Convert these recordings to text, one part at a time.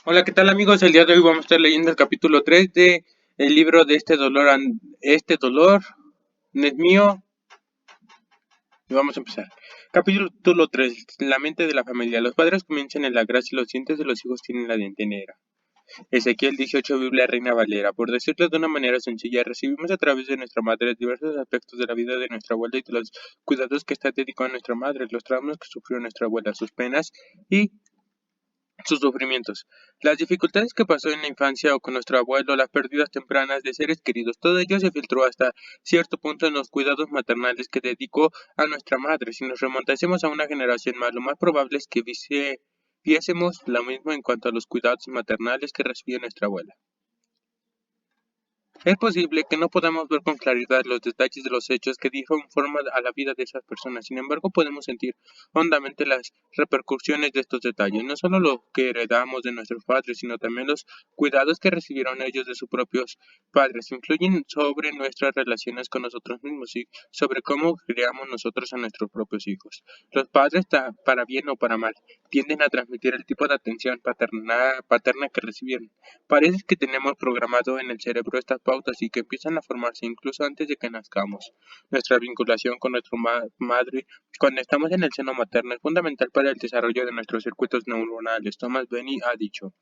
Hola, ¿qué tal amigos? El día de hoy vamos a estar leyendo el capítulo 3 de el libro de Este dolor no es mío y vamos a empezar. Capítulo 3: La mente de la familia. Los padres comienzan en la gracia y los dientes de los hijos tienen la diente negra. Ezequiel 18, Biblia Reina Valera. Por decirlo de una manera sencilla, recibimos a través de nuestra madre diversos aspectos de la vida de nuestra abuela y de los cuidados que está dedicado a nuestra madre, los traumas que sufrió nuestra abuela, sus penas y sus sufrimientos, las dificultades que pasó en la infancia o con nuestro abuelo, las pérdidas tempranas de seres queridos, todo ello se filtró hasta cierto punto en los cuidados maternales que dedicó a nuestra madre. Si nos remontásemos a una generación más, lo más probable es que viésemos lo mismo en cuanto a los cuidados maternales que recibió nuestra abuela. Es posible que no podamos ver con claridad los detalles de los hechos que dieron forma a la vida de esas personas, sin embargo podemos sentir hondamente las repercusiones de estos detalles, no solo lo que heredamos de nuestros padres, sino también los cuidados que recibieron ellos de sus propios padres, influyen sobre nuestras relaciones con nosotros mismos y sobre cómo criamos nosotros a nuestros propios hijos. Los padres, para bien o para mal, tienden a transmitir el tipo de atención paterna que recibieron. Parece que tenemos programado en el cerebro estas pautas y que empiezan a formarse incluso antes de que nazcamos. Nuestra vinculación con nuestra madre cuando estamos en el seno materno es fundamental para el desarrollo de nuestros circuitos neuronales. Thomas Benny ha dicho: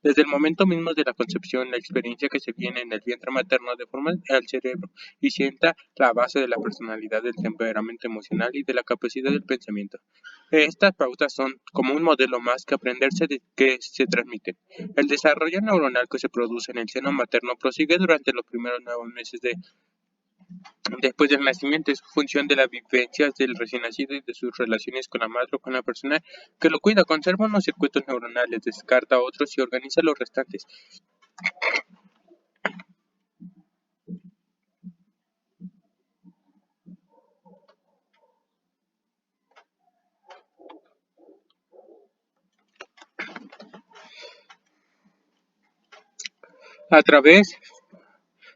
desde el momento mismo de la concepción, la experiencia que se viene en el vientre materno deforma el cerebro y sienta la base de la personalidad, del temperamento emocional y de la capacidad del pensamiento. Estas pautas son como un modelo más que aprenderse de que se transmite. El desarrollo neuronal que se produce en el seno materno prosigue durante los primeros 9 meses después del nacimiento. Es función de las vivencias del recién nacido y de sus relaciones con la madre o con la persona que lo cuida. Conserva unos circuitos neuronales, descarta otros y organiza los restantes. A través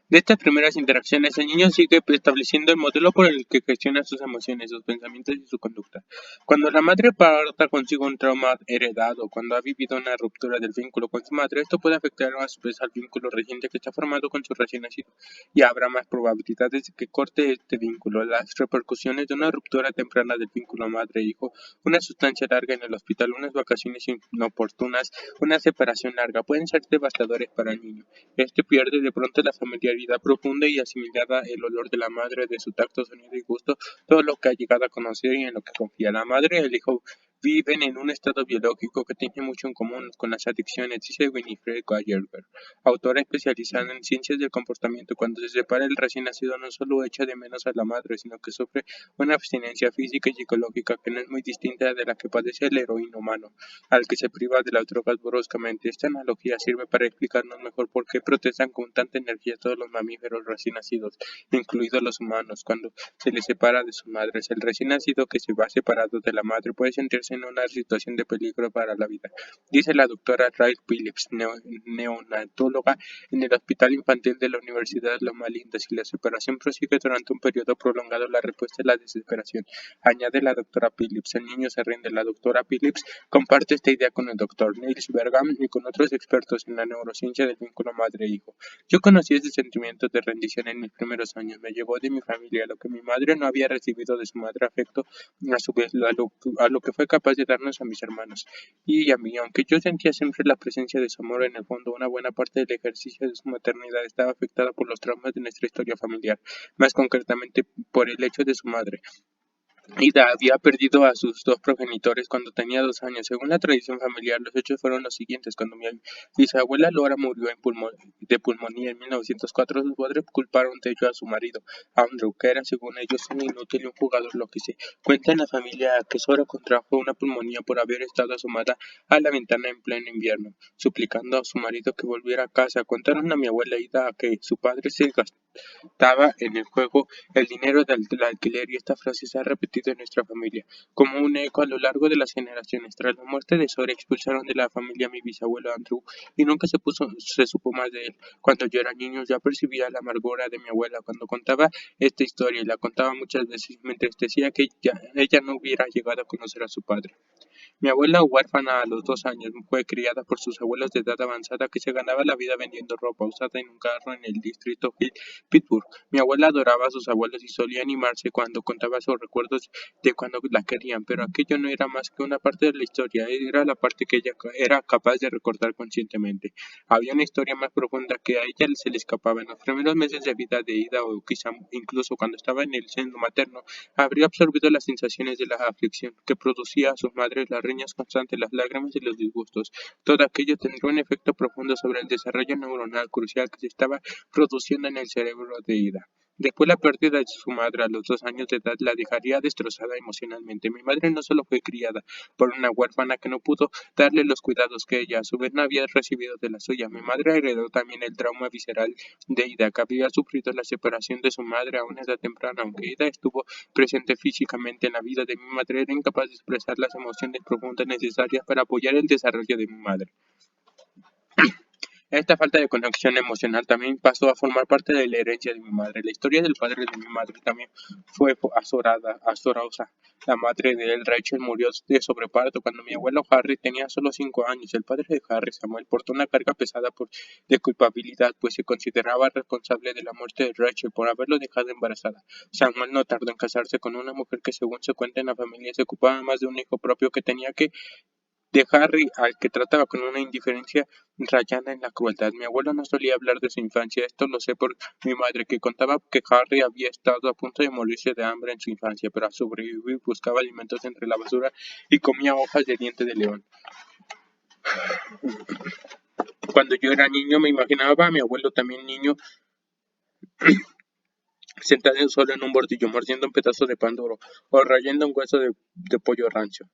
de estas primeras interacciones, el niño sigue estableciendo el modelo por el que gestiona sus emociones, sus pensamientos y su conducta. Cuando la madre porta consigo un trauma heredado, cuando ha vivido una ruptura del vínculo con su madre, esto puede afectar a su vez al vínculo reciente que está formado con su recién nacido, y habrá más probabilidades de que corte este vínculo. Las repercusiones de una ruptura temprana del vínculo madre-hijo, una sustancia larga en el hospital, unas vacaciones inoportunas, una separación larga, pueden ser devastadores para el niño. Este pierde de pronto la familiaridad profunda y asimilada, el olor de la madre, de su tacto, sonido y gusto, todo lo que ha llegado a conocer y en lo que confía. La madre y el hijo viven en un estado biológico que tiene mucho en común con las adicciones, dice Winifred Gallagher, autora especializada en ciencias del comportamiento. Cuando se separa, el recién nacido no solo echa de menos a la madre, sino que sufre una abstinencia física y psicológica que no es muy distinta de la que padece el heroíno humano, al que se priva de las drogas bruscamente. Esta analogía sirve para explicarnos mejor por qué protestan con tanta energía todos los mamíferos recién nacidos, incluidos los humanos, cuando se les separa de sus madres. El recién nacido que se va separado de la madre puede sentirse en una situación de peligro para la vida, dice la doctora Ray Phillips, neonatóloga en el Hospital Infantil de la Universidad de Loma Linda. Si la separación prosigue durante un periodo prolongado, la respuesta es la desesperación, añade la doctora Phillips. El niño se rinde. La doctora Phillips comparte esta idea con el Dr. Niels Bergam y con otros expertos en la neurociencia del vínculo madre-hijo. Yo conocí ese sentimiento de rendición en mis primeros años. Me llegó de mi familia, lo que mi madre no había recibido de su madre, afecto a su vez a lo que fue capaz de darnos a mis hermanos y a mí. Aunque yo sentía siempre la presencia de su amor, en el fondo una buena parte del ejercicio de su maternidad estaba afectada por los traumas de nuestra historia familiar, más concretamente por el hecho de su madre. Ida había perdido a sus dos progenitores cuando tenía 2 años. Según la tradición familiar, los hechos fueron los siguientes: cuando mi bisabuela Laura murió de pulmonía en 1904, sus padres culparon de ello a su marido, Andrew, que era según ellos un inútil y un jugador. Lo que se cuenta en la familia que Sora contrajo una pulmonía por haber estado asomada a la ventana en pleno invierno, suplicando a su marido que volviera a casa. Contaron a mi abuela Ida que su padre se gastaba en el juego el dinero del alquiler, y esta frase se ha repetido en nuestra familia como un eco a lo largo de las generaciones. Tras la muerte de Sora, expulsaron de la familia a mi bisabuelo Andrew y nunca se supo más de él. Cuando yo era niño ya percibía la amargura de mi abuela cuando contaba esta historia, y la contaba muchas veces. Me entristecía que ella no hubiera llegado a conocer a su padre. Mi abuela, huérfana a los 2 años, fue criada por sus abuelos de edad avanzada que se ganaba la vida vendiendo ropa usada en un carro en el distrito Pittsburgh. Mi abuela adoraba a sus abuelos y solía animarse cuando contaba sus recuerdos de cuando la querían, pero aquello no era más que una parte de la historia, era la parte que ella era capaz de recordar conscientemente. Había una historia más profunda que a ella se le escapaba. En los primeros meses de vida de Ida, o quizá incluso cuando estaba en el seno materno, habría absorbido las sensaciones de la aflicción que producía a sus madres, las riñas constantes, las lágrimas y los disgustos. Todo aquello tendría un efecto profundo sobre el desarrollo neuronal crucial que se estaba produciendo en el cerebro de Ida. Después la pérdida de su madre a los 2 años de edad la dejaría destrozada emocionalmente. Mi madre no solo fue criada por una huérfana que no pudo darle los cuidados que ella a su vez no había recibido de la suya. Mi madre heredó también el trauma visceral de Ida, que había sufrido la separación de su madre a una edad temprana. Aunque Ida estuvo presente físicamente en la vida de mi madre, era incapaz de expresar las emociones profundas necesarias para apoyar el desarrollo de mi madre. Esta falta de conexión emocional también pasó a formar parte de la herencia de mi madre. La historia del padre de mi madre también fue azarosa. La madre de él, Rachel, murió de sobreparto cuando mi abuelo Harry tenía solo 5 años. El padre de Harry, Samuel, portó una carga pesada de culpabilidad, pues se consideraba responsable de la muerte de Rachel por haberlo dejado embarazada. Samuel no tardó en casarse con una mujer que, según se cuenta en la familia, se ocupaba más de un hijo propio que tenía que de Harry, al que trataba con una indiferencia rayana en la crueldad. Mi abuelo no solía hablar de su infancia, esto lo sé por mi madre, que contaba que Harry había estado a punto de morirse de hambre en su infancia, pero al sobrevivir buscaba alimentos entre la basura y comía hojas de diente de león. Cuando yo era niño me imaginaba a mi abuelo también niño, sentado solo en un bordillo, mordiendo un pedazo de pan duro o rayando un hueso de pollo rancho.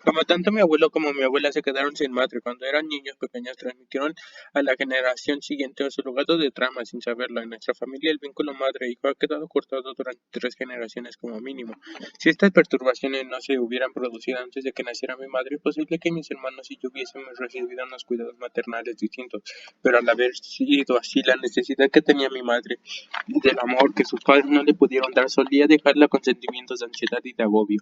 Como tanto mi abuelo como mi abuela se quedaron sin madre cuando eran niños pequeños, transmitieron a la generación siguiente su legado de trama sin saberlo. En nuestra familia el vínculo madre-hijo ha quedado cortado durante 3 generaciones como mínimo. Si estas perturbaciones no se hubieran producido antes de que naciera mi madre, es posible que mis hermanos y yo hubiésemos recibido unos cuidados maternales distintos, pero al haber sido así, la necesidad que tenía mi madre del amor que sus padres no le pudieron dar solía dejarla con sentimientos de ansiedad y de agobio.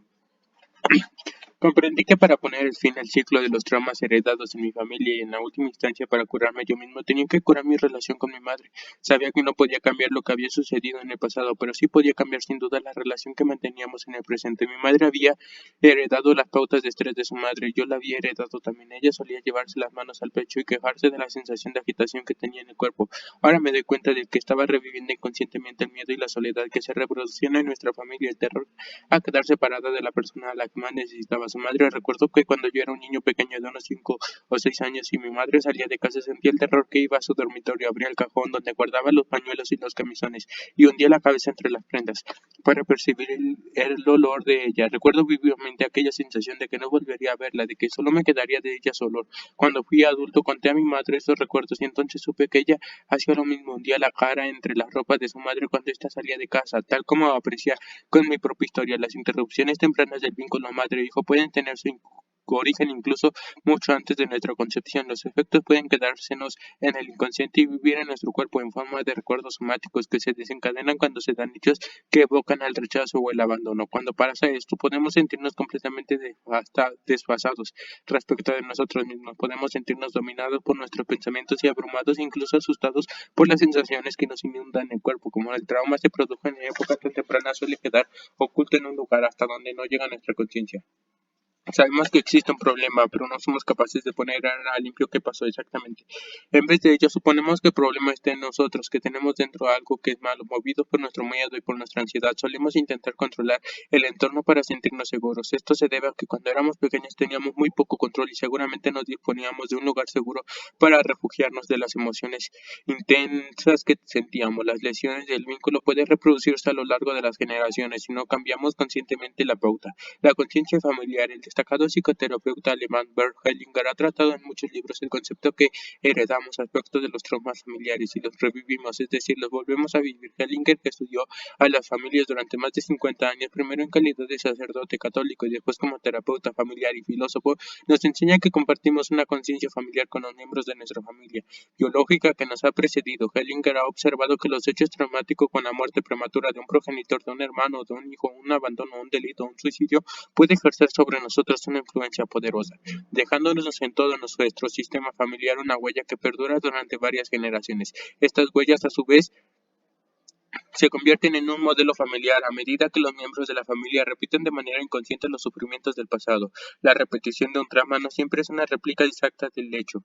Comprendí que para poner fin al ciclo de los traumas heredados en mi familia y en la última instancia para curarme yo mismo, tenía que curar mi relación con mi madre. Sabía que no podía cambiar lo que había sucedido en el pasado, pero sí podía cambiar sin duda la relación que manteníamos en el presente. Mi madre había heredado las pautas de estrés de su madre, yo la había heredado también. Ella solía llevarse las manos al pecho y quejarse de la sensación de agitación que tenía en el cuerpo. Ahora me doy cuenta de que estaba reviviendo inconscientemente el miedo y la soledad que se reproducían en nuestra familia, el terror a quedar separada de la persona a la que más necesitaba. Su madre. Recuerdo que cuando yo era un niño pequeño de unos 5 o 6 años y mi madre salía de casa, sentía el terror que iba a su dormitorio, abría el cajón donde guardaba los pañuelos y los camisones y hundía la cabeza entre las prendas para percibir el olor de ella. Recuerdo vivamente aquella sensación de que no volvería a verla, de que solo me quedaría de ella su olor. Cuando fui adulto conté a mi madre estos recuerdos y entonces supe que ella hacía lo mismo, hundía la cara entre las ropas de su madre cuando ésta salía de casa, tal como apreciaba con mi propia historia. Las interrupciones tempranas del vínculo madre-hijo pueden tener su origen incluso mucho antes de nuestra concepción. Los efectos pueden quedársenos en el inconsciente y vivir en nuestro cuerpo en forma de recuerdos somáticos que se desencadenan cuando se dan hechos que evocan al rechazo o el abandono. Cuando pasa esto, podemos sentirnos completamente desfasados respecto de nosotros mismos. Podemos sentirnos dominados por nuestros pensamientos y abrumados, incluso asustados por las sensaciones que nos inundan el cuerpo. Como el trauma se produjo en época tan temprana, suele quedar oculto en un lugar hasta donde no llega nuestra conciencia. Sabemos que existe un problema, pero no somos capaces de poner a limpio qué pasó exactamente. En vez de ello, suponemos que el problema está en nosotros, que tenemos dentro algo que es malo, movidos por nuestro miedo y por nuestra ansiedad. Solemos intentar controlar el entorno para sentirnos seguros. Esto se debe a que cuando éramos pequeños teníamos muy poco control y seguramente nos disponíamos de un lugar seguro para refugiarnos de las emociones intensas que sentíamos. Las lesiones del vínculo pueden reproducirse a lo largo de las generaciones si no cambiamos conscientemente la pauta. La conciencia familiar. El destacado psicoterapeuta alemán Bert Hellinger ha tratado en muchos libros el concepto que heredamos aspectos de los traumas familiares y los revivimos, es decir, los volvemos a vivir. Hellinger, que estudió a las familias durante más de 50 años, primero en calidad de sacerdote católico y después como terapeuta familiar y filósofo, nos enseña que compartimos una conciencia familiar con los miembros de nuestra familia biológica que nos ha precedido. Hellinger ha observado que los hechos traumáticos con la muerte prematura de un progenitor, de un hermano, de un hijo, un abandono, un delito, un suicidio, puede ejercer sobre nosotros una influencia poderosa, dejándonos en todo nuestro sistema familiar una huella que perdura durante varias generaciones. Estas huellas, a su vez, se convierten en un modelo familiar a medida que los miembros de la familia repiten de manera inconsciente los sufrimientos del pasado. La repetición de un trauma no siempre es una réplica exacta del hecho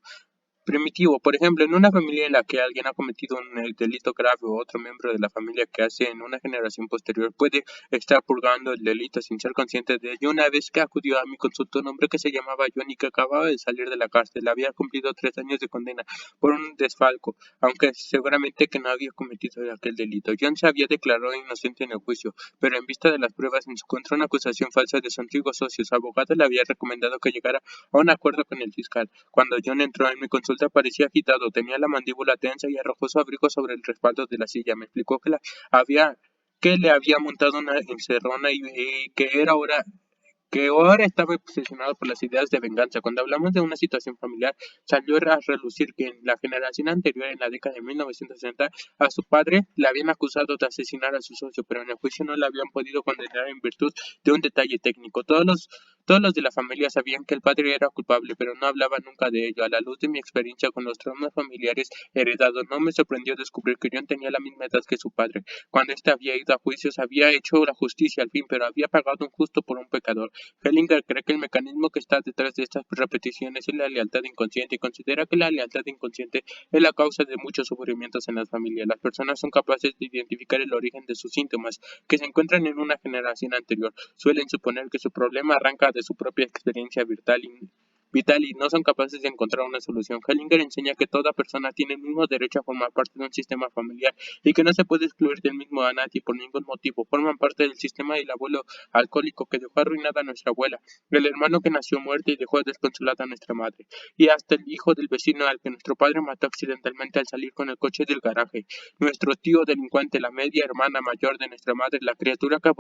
primitivo. Por ejemplo, en una familia en la que alguien ha cometido un delito grave o otro miembro de la familia que hace en una generación posterior puede estar purgando el delito sin ser consciente de ello. Una vez que acudió a mi consulta un hombre que se llamaba John y que acababa de salir de la cárcel, había cumplido 3 años de condena por un desfalco, aunque seguramente que no había cometido aquel delito. John se había declarado inocente en el juicio, pero en vista de las pruebas en su contra una acusación falsa de su antiguo socio, su abogado le había recomendado que llegara a un acuerdo con el fiscal. Cuando John entró en mi consulta parecía agitado, tenía la mandíbula tensa y arrojó su abrigo sobre el respaldo de la silla. Me explicó había, que le había montado una encerrona y que ahora estaba obsesionado por las ideas de venganza. Cuando hablamos de una situación familiar, salió a relucir que en la generación anterior, en la década de 1960, a su padre le habían acusado de asesinar a su socio, pero en el juicio no le habían podido condenar en virtud de un detalle técnico. Todos los de la familia sabían que el padre era culpable, pero no hablaban nunca de ello. A la luz de mi experiencia con los traumas familiares heredados, no me sorprendió descubrir que John tenía la misma edad que su padre. Cuando éste había ido a juicios, había hecho la justicia al fin, pero había pagado un justo por un pecador. Hellinger cree que el mecanismo que está detrás de estas repeticiones es la lealtad inconsciente y considera que la lealtad inconsciente es la causa de muchos sufrimientos en las familias. Las personas son capaces de identificar el origen de sus síntomas que se encuentran en una generación anterior. Suelen suponer que su problema arranca de su propia experiencia vital y no son capaces de encontrar una solución. Hellinger enseña que toda persona tiene el mismo derecho a formar parte de un sistema familiar y que no se puede excluir del mismo a nadie por ningún motivo. Forman parte del sistema del abuelo alcohólico que dejó arruinada a nuestra abuela, el hermano que nació muerto y dejó desconsolada a nuestra madre, y hasta el hijo del vecino al que nuestro padre mató accidentalmente al salir con el coche del garaje, nuestro tío delincuente, la media hermana mayor de nuestra madre, la criatura que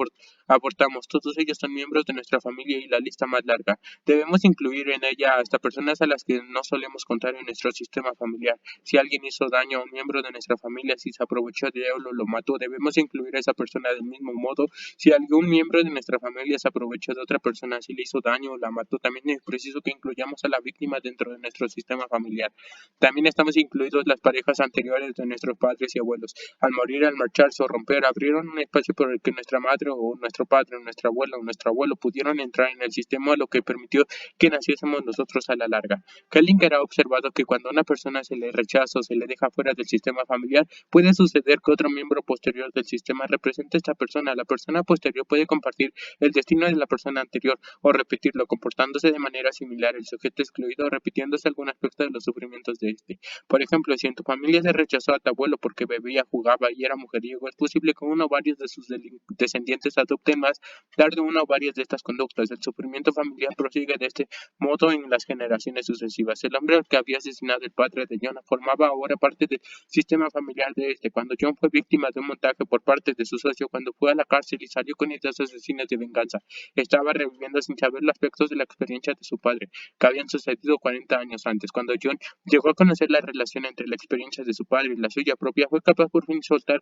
abortamos. Todos ellos son miembros de nuestra familia y la lista más larga. Debemos incluir en ella hasta personas a las que no solemos contar en nuestro sistema familiar. Si alguien hizo daño a un miembro de nuestra familia, si se aprovechó de él o lo mató, debemos incluir a esa persona del mismo modo. Si algún miembro de nuestra familia se aprovechó de otra persona, si le hizo daño o la mató, también es preciso que incluyamos a la víctima dentro de nuestro sistema familiar. También estamos incluidos las parejas anteriores de nuestros padres y abuelos. Al morir, al marcharse o romper, abrieron un espacio por el que nuestra madre o nuestro padre, nuestra abuela o nuestro abuelo pudieron entrar en el sistema, lo que permitió que naciésemos nosotros a la larga. Kellinger ha observado que cuando a una persona se le rechaza o se le deja fuera del sistema familiar, puede suceder que otro miembro posterior del sistema represente a esta persona. La persona posterior puede compartir el destino de la persona anterior o repetirlo, comportándose de manera similar el sujeto excluido, repitiéndose algún aspecto de los sufrimientos de este. Por ejemplo, si en tu familia se rechazó a tu abuelo porque bebía, jugaba y era mujeriego, es posible que uno o varios de sus descendientes adopten más tarde una o varias de estas conductas. El sufrimiento familiar prosigue de este modo en las generaciones sucesivas. El hombre al que había asesinado el padre de John formaba ahora parte del sistema familiar de este. Cuando John fue víctima de un montaje por parte de su socio, cuando fue a la cárcel y salió con ideas asesinas de venganza, estaba reviviendo sin saber los aspectos de la experiencia de su padre, que habían sucedido 40 años antes. Cuando John llegó a conocer la relación entre la experiencia de su padre y la suya propia, fue capaz por fin soltar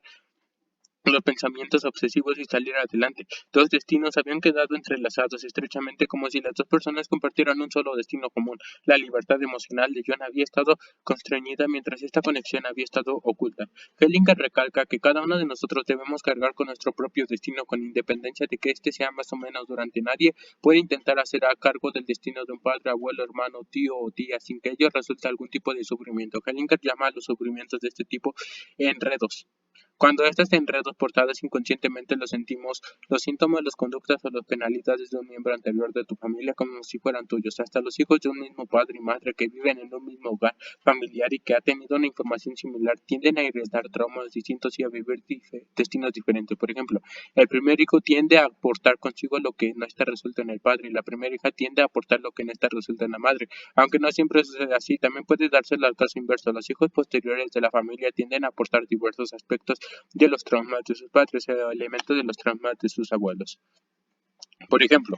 los pensamientos obsesivos y salir adelante. Dos destinos habían quedado entrelazados estrechamente como si las dos personas compartieran un solo destino común. La libertad emocional de John había estado constreñida mientras esta conexión había estado oculta. Hellinger recalca que cada uno de nosotros debemos cargar con nuestro propio destino con independencia de que éste sea más o menos durante. Nadie puede intentar hacer a cargo del destino de un padre, abuelo, hermano, tío o tía sin que ello resulte algún tipo de sufrimiento. Hellinger llama a los sufrimientos de este tipo enredos. Cuando estos enredos portados inconscientemente los sentimos, los síntomas, las conductas o las penalidades de un miembro anterior de tu familia como si fueran tuyos, hasta los hijos de un mismo padre y madre que viven en un mismo hogar familiar y que ha tenido una información similar tienden a heredar traumas distintos y a vivir destinos diferentes. Por ejemplo, el primer hijo tiende a aportar consigo lo que no está resuelto en el padre y la primera hija tiende a aportar lo que no está resuelto en la madre. Aunque no siempre sucede así, también puede darse el caso inverso. Los hijos posteriores de la familia tienden a aportar diversos aspectos de los traumas de sus padres o elementos de los traumas de sus abuelos. Por ejemplo,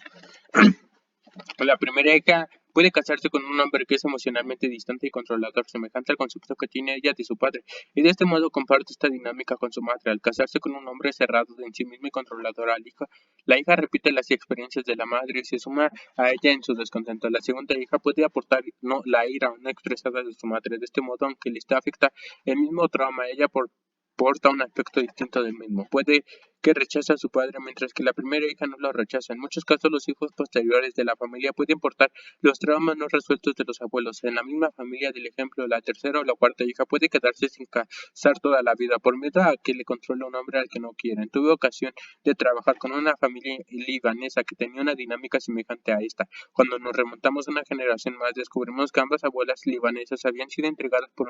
la primera hija puede casarse con un hombre que es emocionalmente distante y controlador, semejante al concepto que tiene ella de su padre, y de este modo comparte esta dinámica con su madre. Al casarse con un hombre cerrado en sí mismo y controlador al hijo, la hija repite las experiencias de la madre y se suma a ella en su descontento. La segunda hija puede aportar la ira no expresada de su madre. De este modo, aunque le afecta el mismo trauma, ella porta un aspecto distinto del mismo. Puede que rechaza a su padre, mientras que la primera hija no lo rechaza. En muchos casos, los hijos posteriores de la familia pueden portar los traumas no resueltos de los abuelos. En la misma familia del ejemplo, la tercera o la cuarta hija puede quedarse sin casar toda la vida por miedo a que le controle un hombre al que no quieren. Tuve ocasión de trabajar con una familia libanesa que tenía una dinámica semejante a esta. Cuando nos remontamos una generación más, descubrimos que ambas abuelas libanesas habían sido entregadas por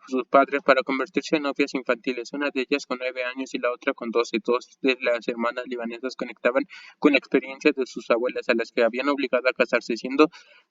sus padres para convertirse en novias infantiles, una de ellas con 9 años y la otra con 12. Dos de las hermanas libanesas conectaban con la experiencia de sus abuelas a las que habían obligado a casarse siendo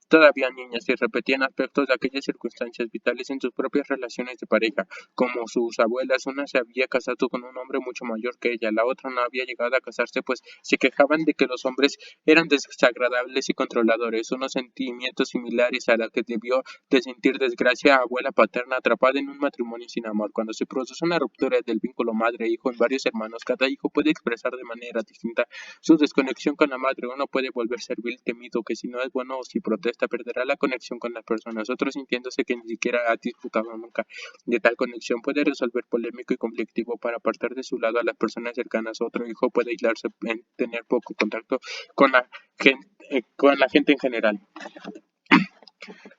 todavía niñas y repetían aspectos de aquellas circunstancias vitales en sus propias relaciones de pareja. Como sus abuelas, una se había casado con un hombre mucho mayor que ella, la otra no había llegado a casarse, pues se quejaban de que los hombres eran desagradables y controladores, unos sentimientos similares a la que debió de sentir desgracia abuela paterna atrapada en un matrimonio sin amor. Cuando se produce una ruptura del vínculo madre-hijo en varios hermanos, cada hijo puede expresar de manera distinta su desconexión con la madre. Uno puede volver servil, temido, que si no es bueno o si protesta, perderá la conexión con las personas. Otro sintiéndose que ni siquiera ha disfrutado nunca de tal conexión puede resolver polémico y conflictivo para apartar de su lado a las personas cercanas. Otro hijo puede aislarse en tener poco contacto con la gente en general.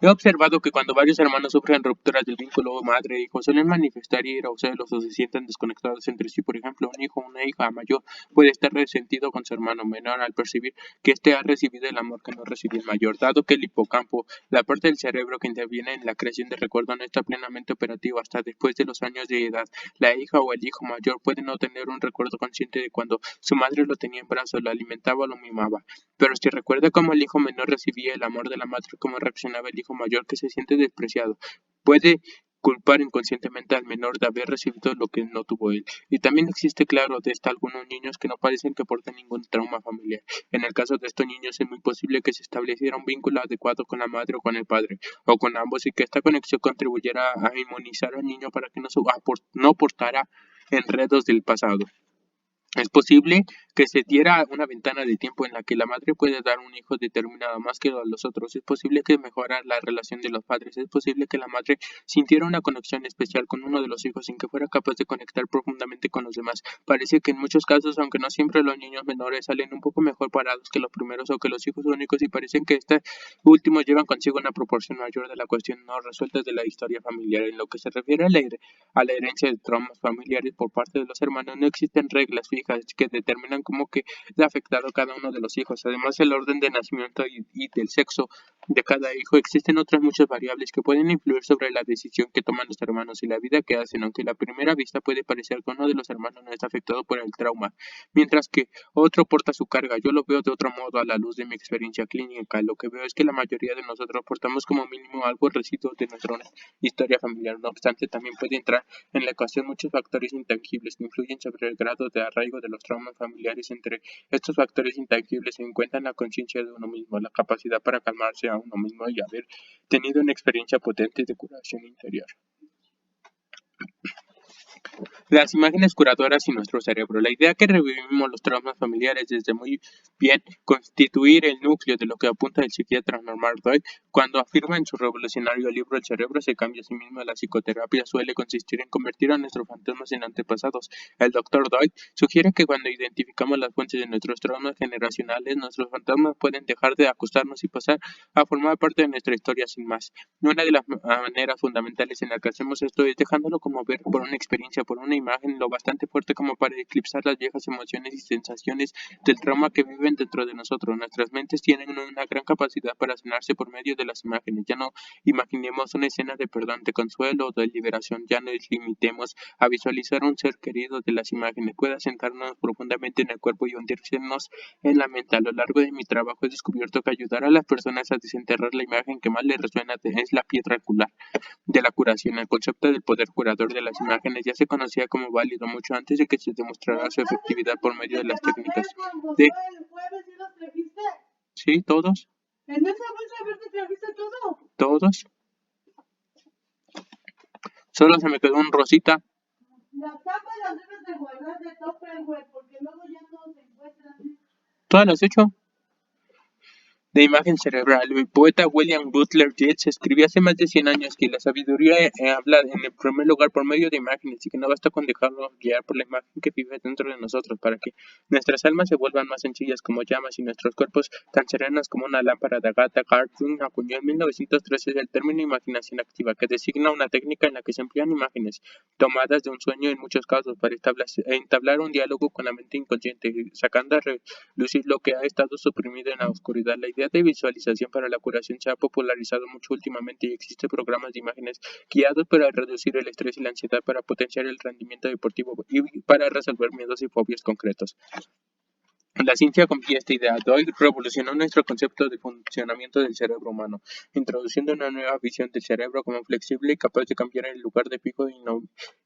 He observado que cuando varios hermanos sufren rupturas del vínculo madre-hijo, suelen manifestar ira o celos o se sienten desconectados entre sí. Por ejemplo, un hijo o una hija mayor puede estar resentido con su hermano menor al percibir que éste ha recibido el amor que no recibió el mayor. Dado que el hipocampo, la parte del cerebro que interviene en la creación de recuerdo, no está plenamente operativo hasta después de los años de edad, la hija o el hijo mayor puede no tener un recuerdo consciente de cuando su madre lo tenía en brazos, lo alimentaba o lo mimaba. Pero si recuerda cómo el hijo menor recibía el amor de la madre, cómo reaccionaba el hijo mayor que se siente despreciado, puede culpar inconscientemente al menor de haber recibido lo que no tuvo él. Y también existe, claro, de esta algunos niños que no parecen que porten ningún trauma familiar. En el caso de estos niños es muy posible que se estableciera un vínculo adecuado con la madre o con el padre, o con ambos, y que esta conexión contribuyera a inmunizar al niño para que no portara enredos del pasado. Es posible que se diera una ventana de tiempo en la que la madre puede dar un hijo determinado más que a los otros. Es posible que mejorara la relación de los padres. Es posible que la madre sintiera una conexión especial con uno de los hijos sin que fuera capaz de conectar profundamente con los demás. Parece que en muchos casos, aunque no siempre, los niños menores salen un poco mejor parados que los primeros o que los hijos únicos, y parecen que estos últimos llevan consigo una proporción mayor de la cuestión no resuelta de la historia familiar. En lo que se refiere a la herencia de traumas familiares por parte de los hermanos, no existen reglas fijas que determinan cómo que es afectado cada uno de los hijos. Además, el orden de nacimiento y del sexo de cada hijo, existen otras muchas variables que pueden influir sobre la decisión que toman los hermanos y la vida que hacen, aunque a la primera vista puede parecer que uno de los hermanos no está afectado por el trauma, mientras que otro porta su carga. Yo lo veo de otro modo a la luz de mi experiencia clínica. Lo que veo es que la mayoría de nosotros portamos como mínimo algo residuo de nuestra historia familiar. No obstante, también puede entrar en la ecuación muchos factores intangibles que influyen sobre el grado de arraigo de los traumas familiares. Entre estos factores intangibles se encuentran la conciencia de uno mismo, la capacidad para calmarse a uno mismo y haber tenido una experiencia potente de curación interior. Las imágenes curadoras y nuestro cerebro. La idea que revivimos los traumas familiares desde muy bien constituir el núcleo de lo que apunta el psiquiatra Norman Doyle cuando afirma en su revolucionario libro El cerebro se cambia a sí mismo. La psicoterapia suele consistir en convertir a nuestros fantasmas en antepasados. El doctor Doyle sugiere que cuando identificamos las fuentes de nuestros traumas generacionales, nuestros fantasmas pueden dejar de acostarnos y pasar a formar parte de nuestra historia sin más. Una de las maneras fundamentales en la que hacemos esto es dejándolo como ver por una experiencia, por una imagen lo bastante fuerte como para eclipsar las viejas emociones y sensaciones del trauma que viven dentro de nosotros. Nuestras mentes tienen una gran capacidad para sanarse por medio de las imágenes. Ya no imaginemos una escena de perdón, de consuelo o de liberación. Ya no nos limitemos a visualizar un ser querido de las imágenes. Pueda sentarnos profundamente en el cuerpo y hundirnos en la mente. A lo largo de mi trabajo he descubierto que ayudar a las personas a desenterrar la imagen que más les resuena es la piedra angular de la curación. El concepto del poder curador de las imágenes ya se conocía como válido mucho antes de que se demostrara su efectividad por medio de las técnicas de... Sí, todos. ¿En esa bolsa verde trajiste todo? Todos. Solo se me quedó un rosita. La tapa las debes de guardar de Tupperware porque luego ya no se encuentran. ¿Todas las he hecho? De imagen cerebral. El poeta William Butler Yeats escribió hace más de 100 años que la sabiduría habla en el primer lugar por medio de imágenes y que no basta con dejarnos guiar por la imagen que vive dentro de nosotros para que nuestras almas se vuelvan más sencillas como llamas y nuestros cuerpos tan serenos como una lámpara. De Agatha Cartoon acuñó en 1913 el término imaginación activa, que designa una técnica en la que se emplean imágenes tomadas de un sueño en muchos casos para entablar un diálogo con la mente inconsciente, sacando a lucir lo que ha estado suprimido en la oscuridad. La idea de visualización para la curación se ha popularizado mucho últimamente y existen programas de imágenes guiados para reducir el estrés y la ansiedad, para potenciar el rendimiento deportivo y para resolver miedos y fobias concretos. La ciencia confía esta idea. Doyle revolucionó nuestro concepto de funcionamiento del cerebro humano, introduciendo una nueva visión del cerebro como flexible y capaz de cambiar en lugar de fijo e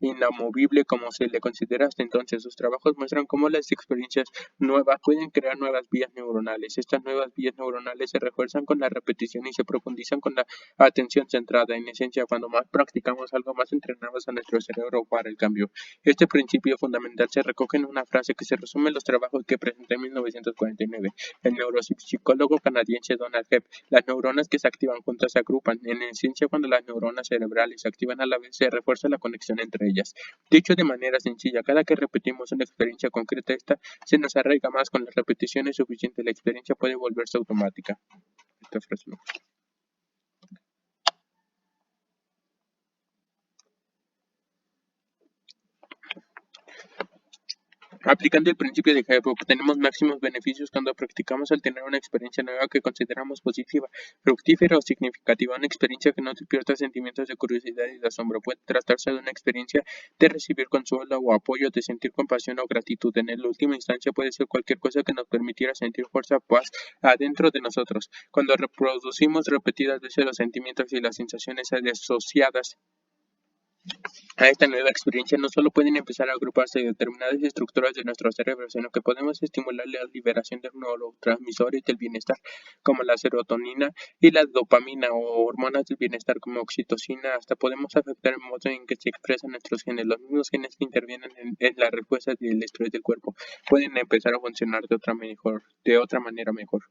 inamovible como se le considera hasta entonces. Sus trabajos muestran cómo las experiencias nuevas pueden crear nuevas vías neuronales. Estas nuevas vías neuronales se refuerzan con la repetición y se profundizan con la atención centrada. En esencia, cuando más practicamos algo, más entrenamos a nuestro cerebro para el cambio. Este principio fundamental se recoge en una frase que se resume en los trabajos que presenté en 1949. El neuropsicólogo canadiense Donald Hebb. Las neuronas que se activan juntas se agrupan. En esencia, cuando las neuronas cerebrales se activan a la vez, se refuerza la conexión entre ellas. Dicho de manera sencilla, cada que repetimos una experiencia concreta, esta se nos arraiga más. Con las repeticiones suficientes, la experiencia puede volverse automática. Esta frase no. Aplicando el principio de Hebb, obtenemos máximos beneficios cuando practicamos al tener una experiencia nueva que consideramos positiva, fructífera o significativa. Una experiencia que no despierta sentimientos de curiosidad y de asombro. Puede tratarse de una experiencia de recibir consuelo o apoyo, de sentir compasión o gratitud. En la última instancia puede ser cualquier cosa que nos permitiera sentir fuerza o paz adentro de nosotros. Cuando reproducimos repetidas veces los sentimientos y las sensaciones asociadas a esta nueva experiencia, no solo pueden empezar a agruparse determinadas estructuras de nuestro cerebro, sino que podemos estimular la liberación de neurotransmisores del bienestar, como la serotonina y la dopamina, o hormonas del bienestar como oxitocina. Hasta podemos afectar el modo en que se expresan nuestros genes. Los mismos genes que intervienen en la respuesta del estrés del cuerpo pueden empezar a funcionar de otra manera mejor.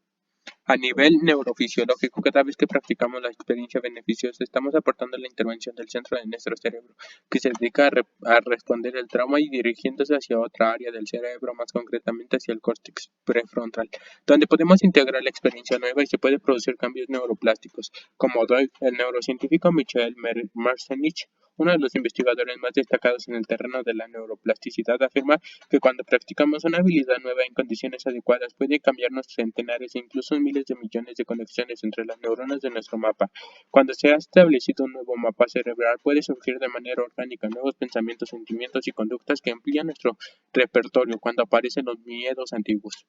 A nivel neurofisiológico, cada vez que practicamos la experiencia beneficiosa, estamos aportando la intervención del centro de nuestro cerebro, que se dedica a responder al trauma y dirigiéndose hacia otra área del cerebro, más concretamente hacia el córtex prefrontal, donde podemos integrar la experiencia nueva y se pueden producir cambios neuroplásticos, como Doyle. El neurocientífico Michael Merzenich, uno de los investigadores más destacados en el terreno de la neuroplasticidad, afirma que cuando practicamos una habilidad nueva en condiciones adecuadas puede cambiarnos centenares e incluso miles de millones de conexiones entre las neuronas de nuestro mapa. Cuando se ha establecido un nuevo mapa cerebral, puede surgir de manera orgánica nuevos pensamientos, sentimientos y conductas que amplían nuestro repertorio cuando aparecen los miedos antiguos.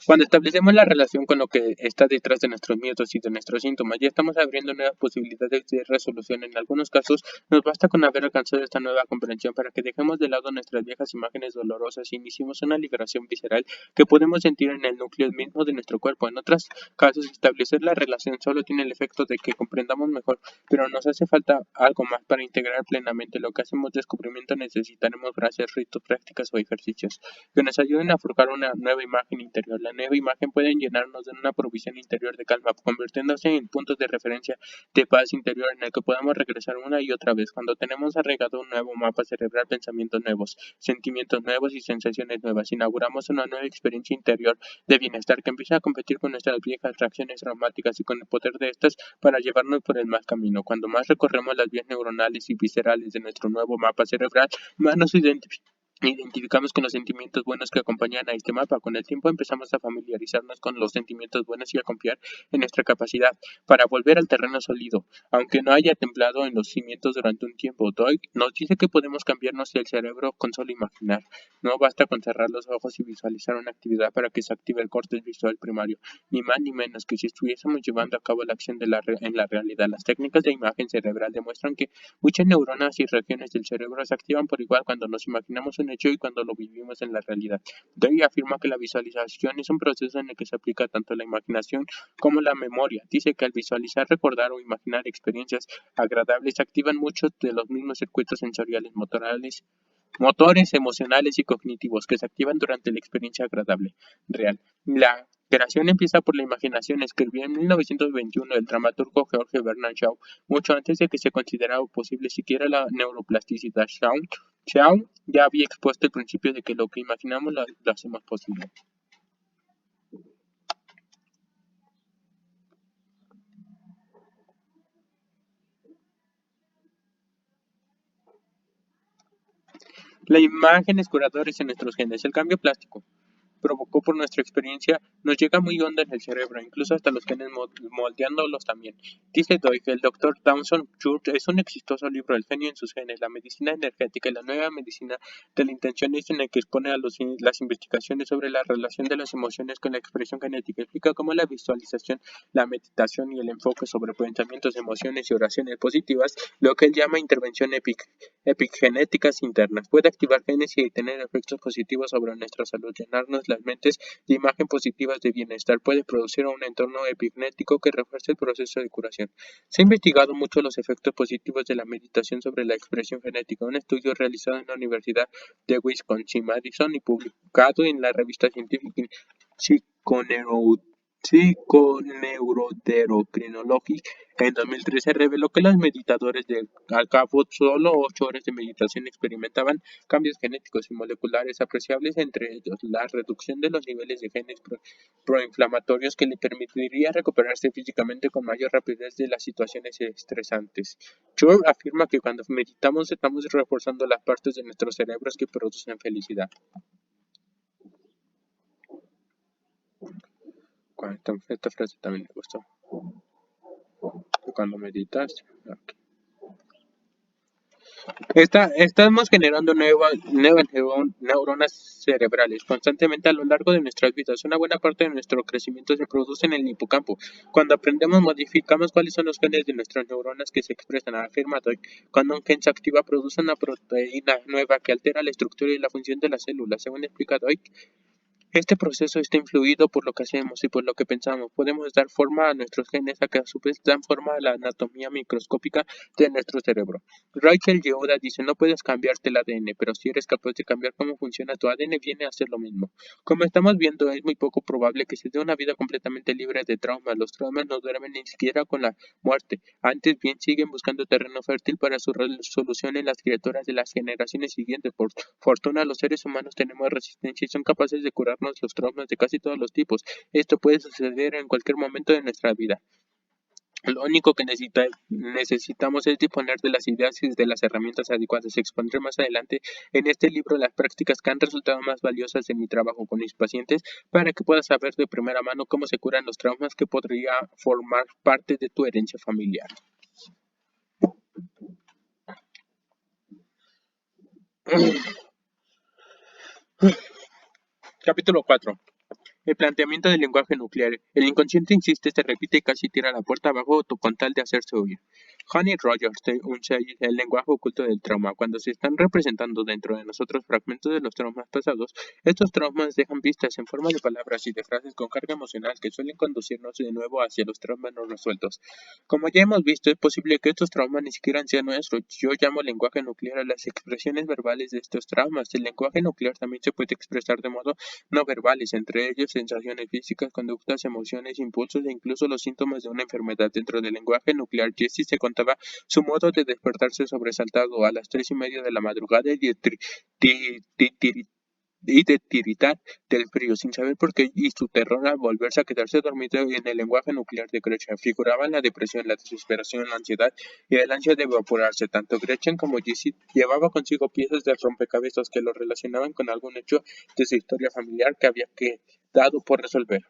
Cuando establecemos la relación con lo que está detrás de nuestros miedos y de nuestros síntomas, ya estamos abriendo nuevas posibilidades de resolución. En algunos casos, nos basta con haber alcanzado esta nueva comprensión para que dejemos de lado nuestras viejas imágenes dolorosas y iniciemos una liberación visceral que podemos sentir en el núcleo mismo de nuestro cuerpo. En otros casos, establecer la relación solo tiene el efecto de que comprendamos mejor, pero nos hace falta algo más para integrar plenamente lo que hacemos descubrimiento. Necesitaremos gracias, ritos, prácticas o ejercicios que nos ayuden a forjar una nueva imagen interior. La nueva imagen puede llenarnos de una provisión interior de calma, convirtiéndose en puntos de referencia de paz interior en el que podamos regresar una y otra vez. Cuando tenemos arraigado un nuevo mapa cerebral, pensamientos nuevos, sentimientos nuevos y sensaciones nuevas, inauguramos una nueva experiencia interior de bienestar que empieza a competir con nuestras viejas reacciones traumáticas y con el poder de estas para llevarnos por el más camino. Cuando más recorremos las vías neuronales y viscerales de nuestro nuevo mapa cerebral, más nos identificamos con los sentimientos buenos que acompañan a este mapa. Con el tiempo empezamos a familiarizarnos con los sentimientos buenos y a confiar en nuestra capacidad para volver al terreno sólido. Aunque no haya temblado en los cimientos durante un tiempo, Doig nos dice que podemos cambiarnos el cerebro con solo imaginar. No basta con cerrar los ojos y visualizar una actividad para que se active el córtex visual primario, ni más ni menos que si estuviésemos llevando a cabo la acción en la realidad. Las técnicas de imagen cerebral demuestran que muchas neuronas y regiones del cerebro se activan por igual cuando nos imaginamos un hecho y cuando lo vivimos en la realidad. Dewey afirma que la visualización es un proceso en el que se aplica tanto la imaginación como la memoria. Dice que al visualizar, recordar o imaginar experiencias agradables se activan muchos de los mismos circuitos sensoriales motores emocionales y cognitivos que se activan durante la experiencia agradable real. La creación empieza por la imaginación, escribió en 1921 el dramaturgo George Bernard Shaw, mucho antes de que se considerara posible siquiera la neuroplasticidad. Shaw ya había expuesto el principio de que lo que imaginamos lo hacemos posible. La imagen es curadores en nuestros genes. El cambio plástico provocó por nuestra experiencia nos llega muy honda en el cerebro, incluso hasta los genes moldeándolos también. Dice Doig, el Dr. Dawson Church es un exitoso libro, El genio en sus genes, la medicina energética y la nueva medicina de la intención en el que expone a las investigaciones sobre la relación de las emociones con la expresión genética. Explica cómo la visualización, la meditación y el enfoque sobre pensamientos, emociones y oraciones positivas, lo que él llama intervención epigenéticas internas, puede activar genes y tener efectos positivos sobre nuestra salud, llenarnos las mentes de imagen positivas de bienestar, puede producir un entorno epigenético que refuerce el proceso de curación. Se ha investigado mucho los efectos positivos de la meditación sobre la expresión genética. Un estudio realizado en la Universidad de Wisconsin-Madison y publicado en la revista científica Psychoneuroendocrinology en 2013 reveló que los meditadores al cabo solo 8 horas de meditación experimentaban cambios genéticos y moleculares apreciables, entre ellos la reducción de los niveles de genes proinflamatorios que le permitiría recuperarse físicamente con mayor rapidez de las situaciones estresantes. Chur afirma que cuando meditamos estamos reforzando las partes de nuestros cerebros que producen felicidad. Esta frase también me gustó. Cuando meditas, estamos generando nuevas neuronas cerebrales constantemente a lo largo de nuestras vidas. Una buena parte de nuestro crecimiento se produce en el hipocampo. Cuando aprendemos, modificamos cuáles son los genes de nuestras neuronas que se expresan. Afirma Doig, cuando un gen se activa, produce una proteína nueva que altera la estructura y la función de las células. Según explica Doig, este proceso está influido por lo que hacemos y por lo que pensamos. Podemos dar forma a nuestros genes, a que a su vez dan forma a la anatomía microscópica de nuestro cerebro. Rachel Yehuda dice, no puedes cambiarte el ADN, pero si eres capaz de cambiar cómo funciona tu ADN, viene a hacer lo mismo. Como estamos viendo, es muy poco probable que se dé una vida completamente libre de traumas. Los traumas no duermen ni siquiera con la muerte. Antes bien, siguen buscando terreno fértil para su resolución en las criaturas de las generaciones siguientes. Por fortuna, los seres humanos tenemos resistencia y son capaces de curar los traumas de casi todos los tipos. Esto puede suceder en cualquier momento de nuestra vida. Lo único que necesitamos es disponer de las ideas y de las herramientas adecuadas. Expondré más adelante en este libro las prácticas que han resultado más valiosas en mi trabajo con mis pacientes para que puedas saber de primera mano cómo se curan los traumas que podría formar parte de tu herencia familiar. Capítulo 4. El planteamiento del lenguaje nuclear. El inconsciente insiste, se repite y casi tira la puerta abajo con tal de hacerse oír. Honey Rogers de Unchained, el lenguaje oculto del trauma. Cuando se están representando dentro de nosotros fragmentos de los traumas pasados, estos traumas dejan pistas en forma de palabras y de frases con carga emocional que suelen conducirnos de nuevo hacia los traumas no resueltos. Como ya hemos visto, es posible que estos traumas ni siquiera sean nuestros. Yo llamo lenguaje nuclear a las expresiones verbales de estos traumas. El lenguaje nuclear también se puede expresar de modo no verbales, entre ellos sensaciones físicas, conductas, emociones, impulsos e incluso los síntomas de una enfermedad. Dentro del lenguaje nuclear, Jesse se contaba su modo de despertarse sobresaltado a las 3:30 de la madrugada y de tiritar del frío, sin saber por qué, y su terror al volverse a quedarse dormido. En el lenguaje nuclear de Gretchen figuraban la depresión, la desesperación, la ansiedad y el ansia de evaporarse. Tanto Gretchen como Jessie llevaba consigo piezas de rompecabezas que lo relacionaban con algún hecho de su historia familiar que había quedado por resolver.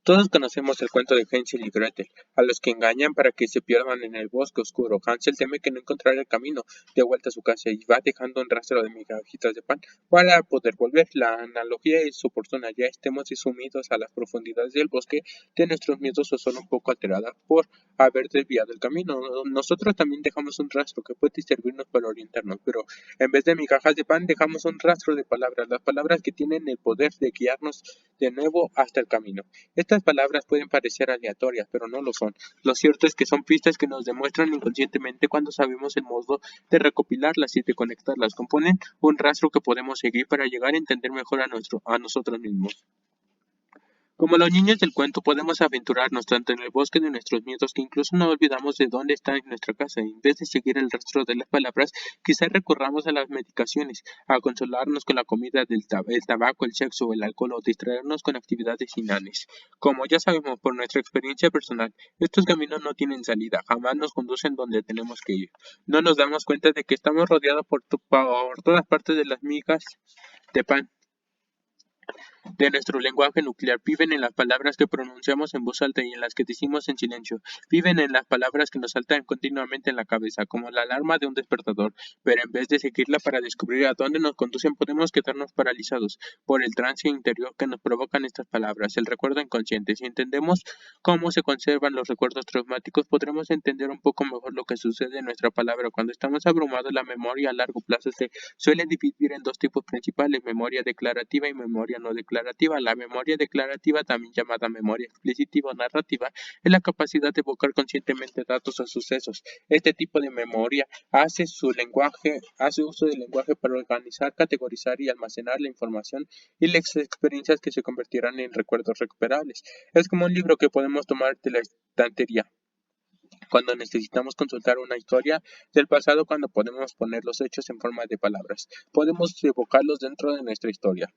Todos conocemos el cuento de Hansel y Gretel, a los que engañan para que se pierdan en el bosque oscuro. Hansel teme que no encontrará el camino de vuelta a su casa y va dejando un rastro de migajitas de pan para poder volver. La analogía es oportuna, ya estemos sumidos a las profundidades del bosque de nuestros miedos o solo un poco alteradas por haber desviado el camino. Nosotros también dejamos un rastro que puede servirnos para orientarnos, pero en vez de migajas de pan dejamos un rastro de palabras, las palabras que tienen el poder de guiarnos de nuevo hasta el camino. Estas palabras pueden parecer aleatorias, pero no lo son. Lo cierto es que son pistas que nos demuestran inconscientemente cuando sabemos el modo de recopilarlas y de conectarlas. Componen un rastro que podemos seguir para llegar a entender mejor a nosotros mismos. Como los niños del cuento, podemos aventurarnos tanto en el bosque de nuestros miedos que incluso no olvidamos de dónde está nuestra casa. En vez de seguir el rastro de las palabras, quizás recurramos a las medicaciones, a consolarnos con la comida, el tabaco, el sexo o el alcohol, o distraernos con actividades inanimes. Como ya sabemos por nuestra experiencia personal, estos caminos no tienen salida, jamás nos conducen donde tenemos que ir. No nos damos cuenta de que estamos rodeados por todas partes de las migas de pan de nuestro lenguaje nuclear. Viven en las palabras que pronunciamos en voz alta y en las que decimos en silencio. Viven en las palabras que nos saltan continuamente en la cabeza, como la alarma de un despertador. Pero en vez de seguirla para descubrir a dónde nos conducen, podemos quedarnos paralizados por el trance interior que nos provocan estas palabras, el recuerdo inconsciente. Si entendemos cómo se conservan los recuerdos traumáticos, podremos entender un poco mejor lo que sucede en nuestra palabra. Cuando estamos abrumados, la memoria a largo plazo se suele dividir en dos tipos principales: memoria declarativa y memoria no declarativa. La memoria declarativa, también llamada memoria explícita o narrativa, es la capacidad de evocar conscientemente datos o sucesos. Este tipo de memoria hace uso del lenguaje para organizar, categorizar y almacenar la información y las experiencias que se convertirán en recuerdos recuperables. Es como un libro que podemos tomar de la estantería cuando necesitamos consultar una historia del pasado, cuando podemos poner los hechos en forma de palabras. Podemos evocarlos dentro de nuestra historia.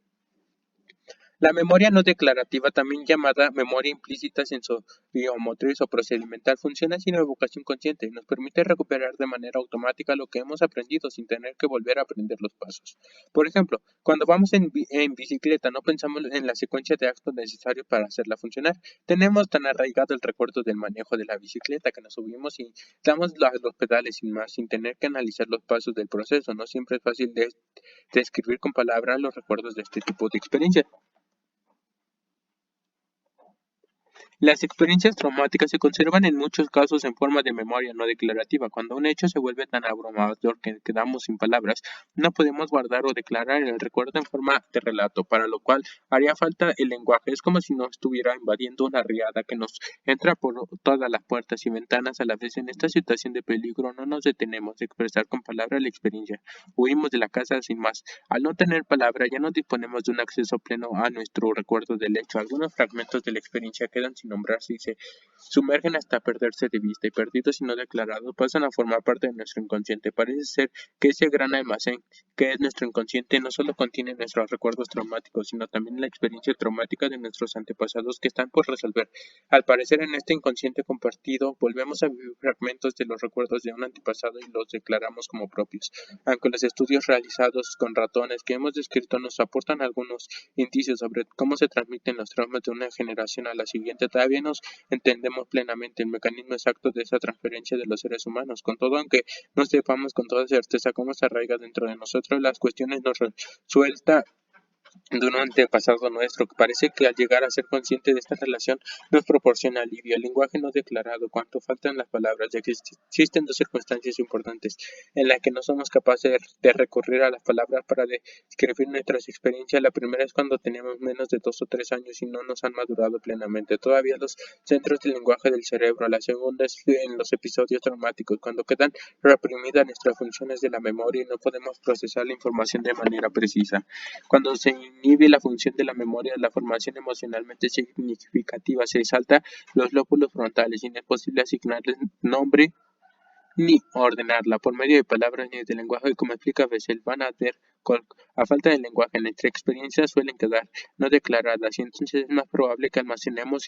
La memoria no declarativa, también llamada memoria implícita sensoriomotriz o procedimental, funciona sin evocación consciente. Nos permite recuperar de manera automática lo que hemos aprendido sin tener que volver a aprender los pasos. Por ejemplo, cuando vamos en bicicleta no pensamos en la secuencia de actos necesarios para hacerla funcionar. Tenemos tan arraigado el recuerdo del manejo de la bicicleta que nos subimos y damos los pedales sin más, sin tener que analizar los pasos del proceso. No siempre es fácil de describir con palabras los recuerdos de este tipo de experiencias. Las experiencias traumáticas se conservan en muchos casos en forma de memoria no declarativa. Cuando un hecho se vuelve tan abrumador que quedamos sin palabras, no podemos guardar o declarar el recuerdo en forma de relato, para lo cual haría falta el lenguaje. Es como si nos estuviera invadiendo una riada que nos entra por todas las puertas y ventanas a la vez. En esta situación de peligro no nos detenemos de expresar con palabras la experiencia. Huimos de la casa sin más. Al no tener palabra, ya no disponemos de un acceso pleno a nuestro recuerdo del hecho. Algunos fragmentos de la experiencia quedan sin nombrarse y se sumergen hasta perderse de vista, y perdidos y no declarados pasan a formar parte de nuestro inconsciente. Parece ser que ese gran almacén que es nuestro inconsciente no solo contiene nuestros recuerdos traumáticos, sino también la experiencia traumática de nuestros antepasados que están por resolver. Al parecer, en este inconsciente compartido volvemos a vivir fragmentos de los recuerdos de un antepasado y los declaramos como propios. Aunque los estudios realizados con ratones que hemos descrito nos aportan algunos indicios sobre cómo se transmiten los traumas de una generación a la siguiente, todavía no entendemos plenamente el mecanismo exacto de esa transferencia de los seres humanos. Con todo, aunque no sepamos con toda certeza cómo se arraiga dentro de nosotros, las cuestiones nos resulta de un antepasado nuestro, que parece que al llegar a ser consciente de esta relación nos proporciona alivio. El lenguaje no declarado, cuanto faltan las palabras, ya que existen dos circunstancias importantes en las que no somos capaces de recurrir a las palabras para describir nuestras experiencias. La primera es cuando tenemos menos de 2 o 3 años y no nos han madurado plenamente todavía los centros del lenguaje del cerebro. La segunda es en los episodios traumáticos, cuando quedan reprimidas nuestras funciones de la memoria y no podemos procesar la información de manera precisa. Cuando se inhibe la función de la memoria, la formación emocionalmente significativa se salta los lóbulos frontales y no es posible asignarles nombre ni ordenarla por medio de palabras ni de lenguaje, como explica Bessel van der Kolk. A falta de lenguaje, nuestras experiencias suelen quedar no declaradas y entonces es más probable que almacenemos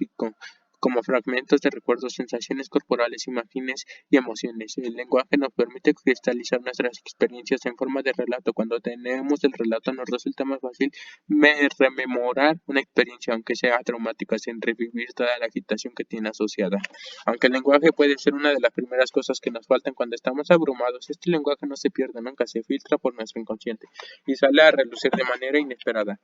como fragmentos de recuerdos, sensaciones corporales, imágenes y emociones. El lenguaje nos permite cristalizar nuestras experiencias en forma de relato. Cuando tenemos el relato nos resulta más fácil rememorar una experiencia, aunque sea traumática, sin revivir toda la agitación que tiene asociada. Aunque el lenguaje puede ser una de las primeras cosas que nos faltan cuando estamos abrumados, este lenguaje no se pierde nunca, se filtra por nuestro inconsciente y sale a relucir de manera inesperada.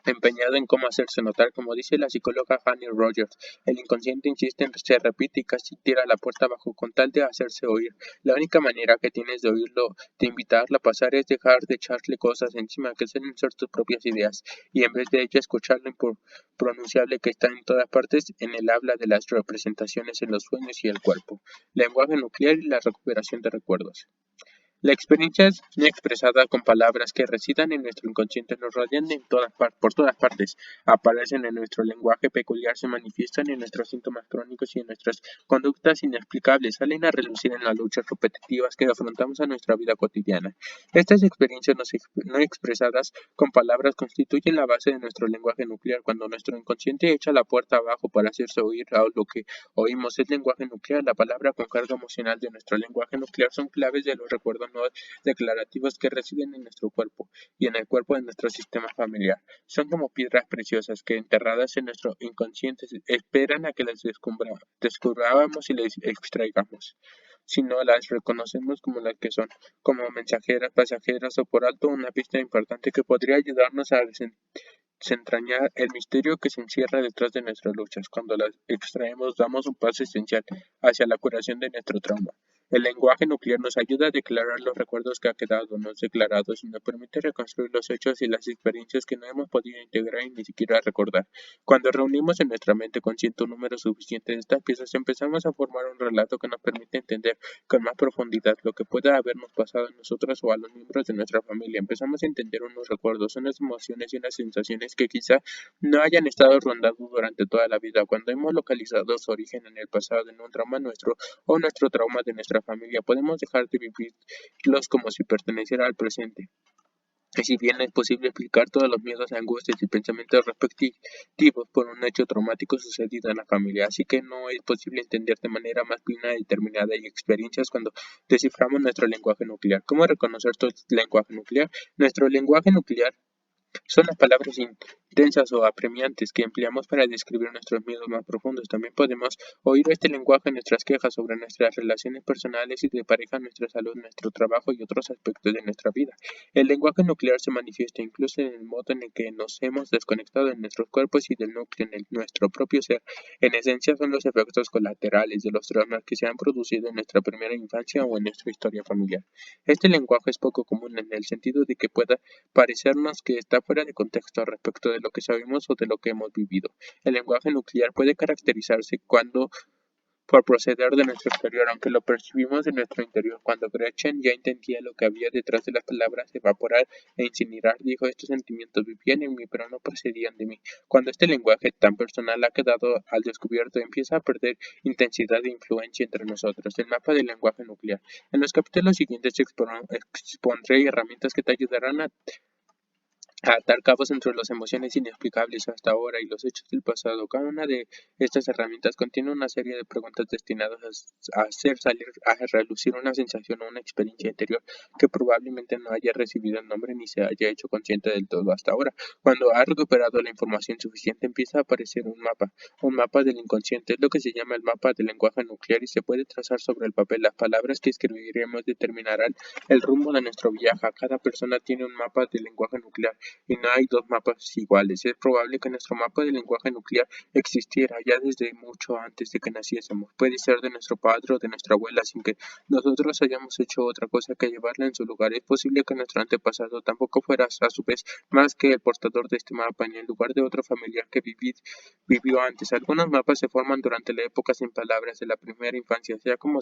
Empeñado en cómo hacerse notar, como dice la psicóloga Fanny Rogers, el inconsciente insiste en se repite y casi tira la puerta abajo con tal de hacerse oír. La única manera que tienes de oírlo, de invitarlo a pasar, es dejar de echarle cosas encima que suelen ser tus propias ideas, y en vez de ello escuchar lo impronunciable que está en todas partes en el habla de las representaciones en los sueños y el cuerpo. Lenguaje nuclear y la recuperación de recuerdos. La experiencia no expresada con palabras que residan en nuestro inconsciente nos rodean por todas partes, aparecen en nuestro lenguaje peculiar, se manifiestan en nuestros síntomas crónicos y en nuestras conductas inexplicables, salen a relucir en las luchas repetitivas que afrontamos a nuestra vida cotidiana. Estas experiencias no expresadas con palabras constituyen la base de nuestro lenguaje nuclear. Cuando nuestro inconsciente echa la puerta abajo para hacerse oír a lo que oímos es lenguaje nuclear. La palabra con carga emocional de nuestro lenguaje nuclear son claves de los recuerdos no declarativos que residen en nuestro cuerpo y en el cuerpo de nuestro sistema familiar. Son como piedras preciosas que, enterradas en nuestro inconsciente, esperan a que las descubramos y las extraigamos. Si no las reconocemos como las que son, como mensajeras, pasajeras o por alto una pista importante que podría ayudarnos a desentrañar el misterio que se encierra detrás de nuestras luchas. Cuando las extraemos, damos un paso esencial hacia la curación de nuestro trauma. El lenguaje nuclear nos ayuda a declarar los recuerdos que han quedado no declarados y nos permite reconstruir los hechos y las experiencias que no hemos podido integrar y ni siquiera recordar. Cuando reunimos en nuestra mente consciente un número suficiente de estas piezas, empezamos a formar un relato que nos permite entender con más profundidad lo que pueda habernos pasado a nosotros o a los miembros de nuestra familia. Empezamos a entender unos recuerdos, unas emociones y unas sensaciones que quizá no hayan estado rondando durante toda la vida. Cuando hemos localizado su origen en el pasado, en un trauma nuestro o nuestro trauma de nuestra familia, podemos dejar de vivirlos como si perteneciera al presente. Y si bien es posible explicar todos los miedos, angustias y pensamientos respectivos por un hecho traumático sucedido en la familia, así que no es posible entender de manera más plena y determinada y experiencias cuando desciframos nuestro lenguaje nuclear. ¿Cómo reconocer tu lenguaje nuclear? Nuestro lenguaje nuclear son las palabras intensas o apremiantes que empleamos para describir nuestros miedos más profundos. También podemos oír este lenguaje en nuestras quejas sobre nuestras relaciones personales y de pareja, nuestra salud, nuestro trabajo y otros aspectos de nuestra vida. El lenguaje nuclear se manifiesta incluso en el modo en el que nos hemos desconectado de nuestros cuerpos y del núcleo en nuestro propio ser. En esencia son los efectos colaterales de los traumas que se han producido en nuestra primera infancia o en nuestra historia familiar. Este lenguaje es poco común en el sentido de que pueda parecernos que está fuera de contexto respecto de lo que sabemos o de lo que hemos vivido. El lenguaje nuclear puede caracterizarse cuando por proceder de nuestro exterior, aunque lo percibimos de nuestro interior. Cuando Gretchen ya entendía lo que había detrás de las palabras evaporar e incinerar, dijo: estos sentimientos vivían en mí, pero no procedían de mí. Cuando este lenguaje tan personal ha quedado al descubierto, empieza a perder intensidad e influencia entre nosotros. El mapa del lenguaje nuclear. En los capítulos siguientes expondré herramientas que te ayudarán a atar cabos entre las emociones inexplicables hasta ahora y los hechos del pasado. Cada una de estas herramientas contiene una serie de preguntas destinadas a hacer salir a relucir una sensación o una experiencia interior que probablemente no haya recibido el nombre ni se haya hecho consciente del todo hasta ahora. Cuando ha recuperado la información suficiente, empieza a aparecer un mapa del inconsciente. Es lo que se llama el mapa del lenguaje nuclear y se puede trazar sobre el papel. Las palabras que escribiremos determinarán el rumbo de nuestro viaje. Cada persona tiene un mapa del lenguaje nuclear y no hay dos mapas iguales. Es probable que nuestro mapa del lenguaje nuclear existiera ya desde mucho antes de que naciésemos. Puede ser de nuestro padre o de nuestra abuela, sin que nosotros hayamos hecho otra cosa que llevarla en su lugar. Es posible que nuestro antepasado tampoco fuera a su vez más que el portador de este mapa en el lugar de otro familiar que vivió antes. Algunos mapas se forman durante la época sin palabras de la primera infancia. Sea, como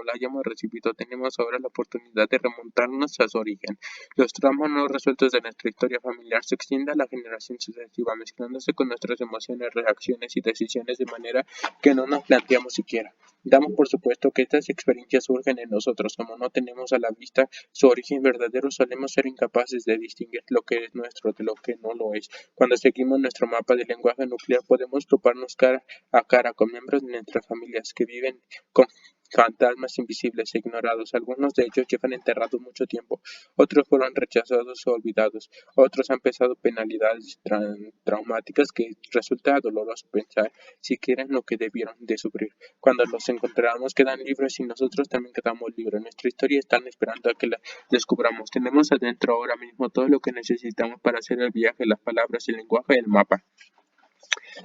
la hayamos recibido, tenemos ahora la oportunidad de remontarnos a su origen. Los tramos no resueltos de nuestra historia familiar se extienden a la generación sucesiva, mezclándose con nuestras emociones, reacciones y decisiones de manera que no nos planteamos siquiera. Damos por supuesto que estas experiencias surgen en nosotros. Como no tenemos a la vista su origen verdadero, solemos ser incapaces de distinguir lo que es nuestro de lo que no lo es. Cuando seguimos nuestro mapa de lenguaje nuclear, podemos toparnos cara a cara con miembros de nuestras familias que viven con fantasmas invisibles e ignorados. Algunos de ellos llevan enterrados mucho tiempo, otros fueron rechazados o olvidados, otros han pesado penalidades traumáticas que resulta doloroso pensar siquiera en lo que debieron de sufrir. Cuando los encontramos quedan libres y nosotros también quedamos libres. Nuestra historia están esperando a que la descubramos. Tenemos adentro ahora mismo todo lo que necesitamos para hacer el viaje, las palabras, el lenguaje y el mapa.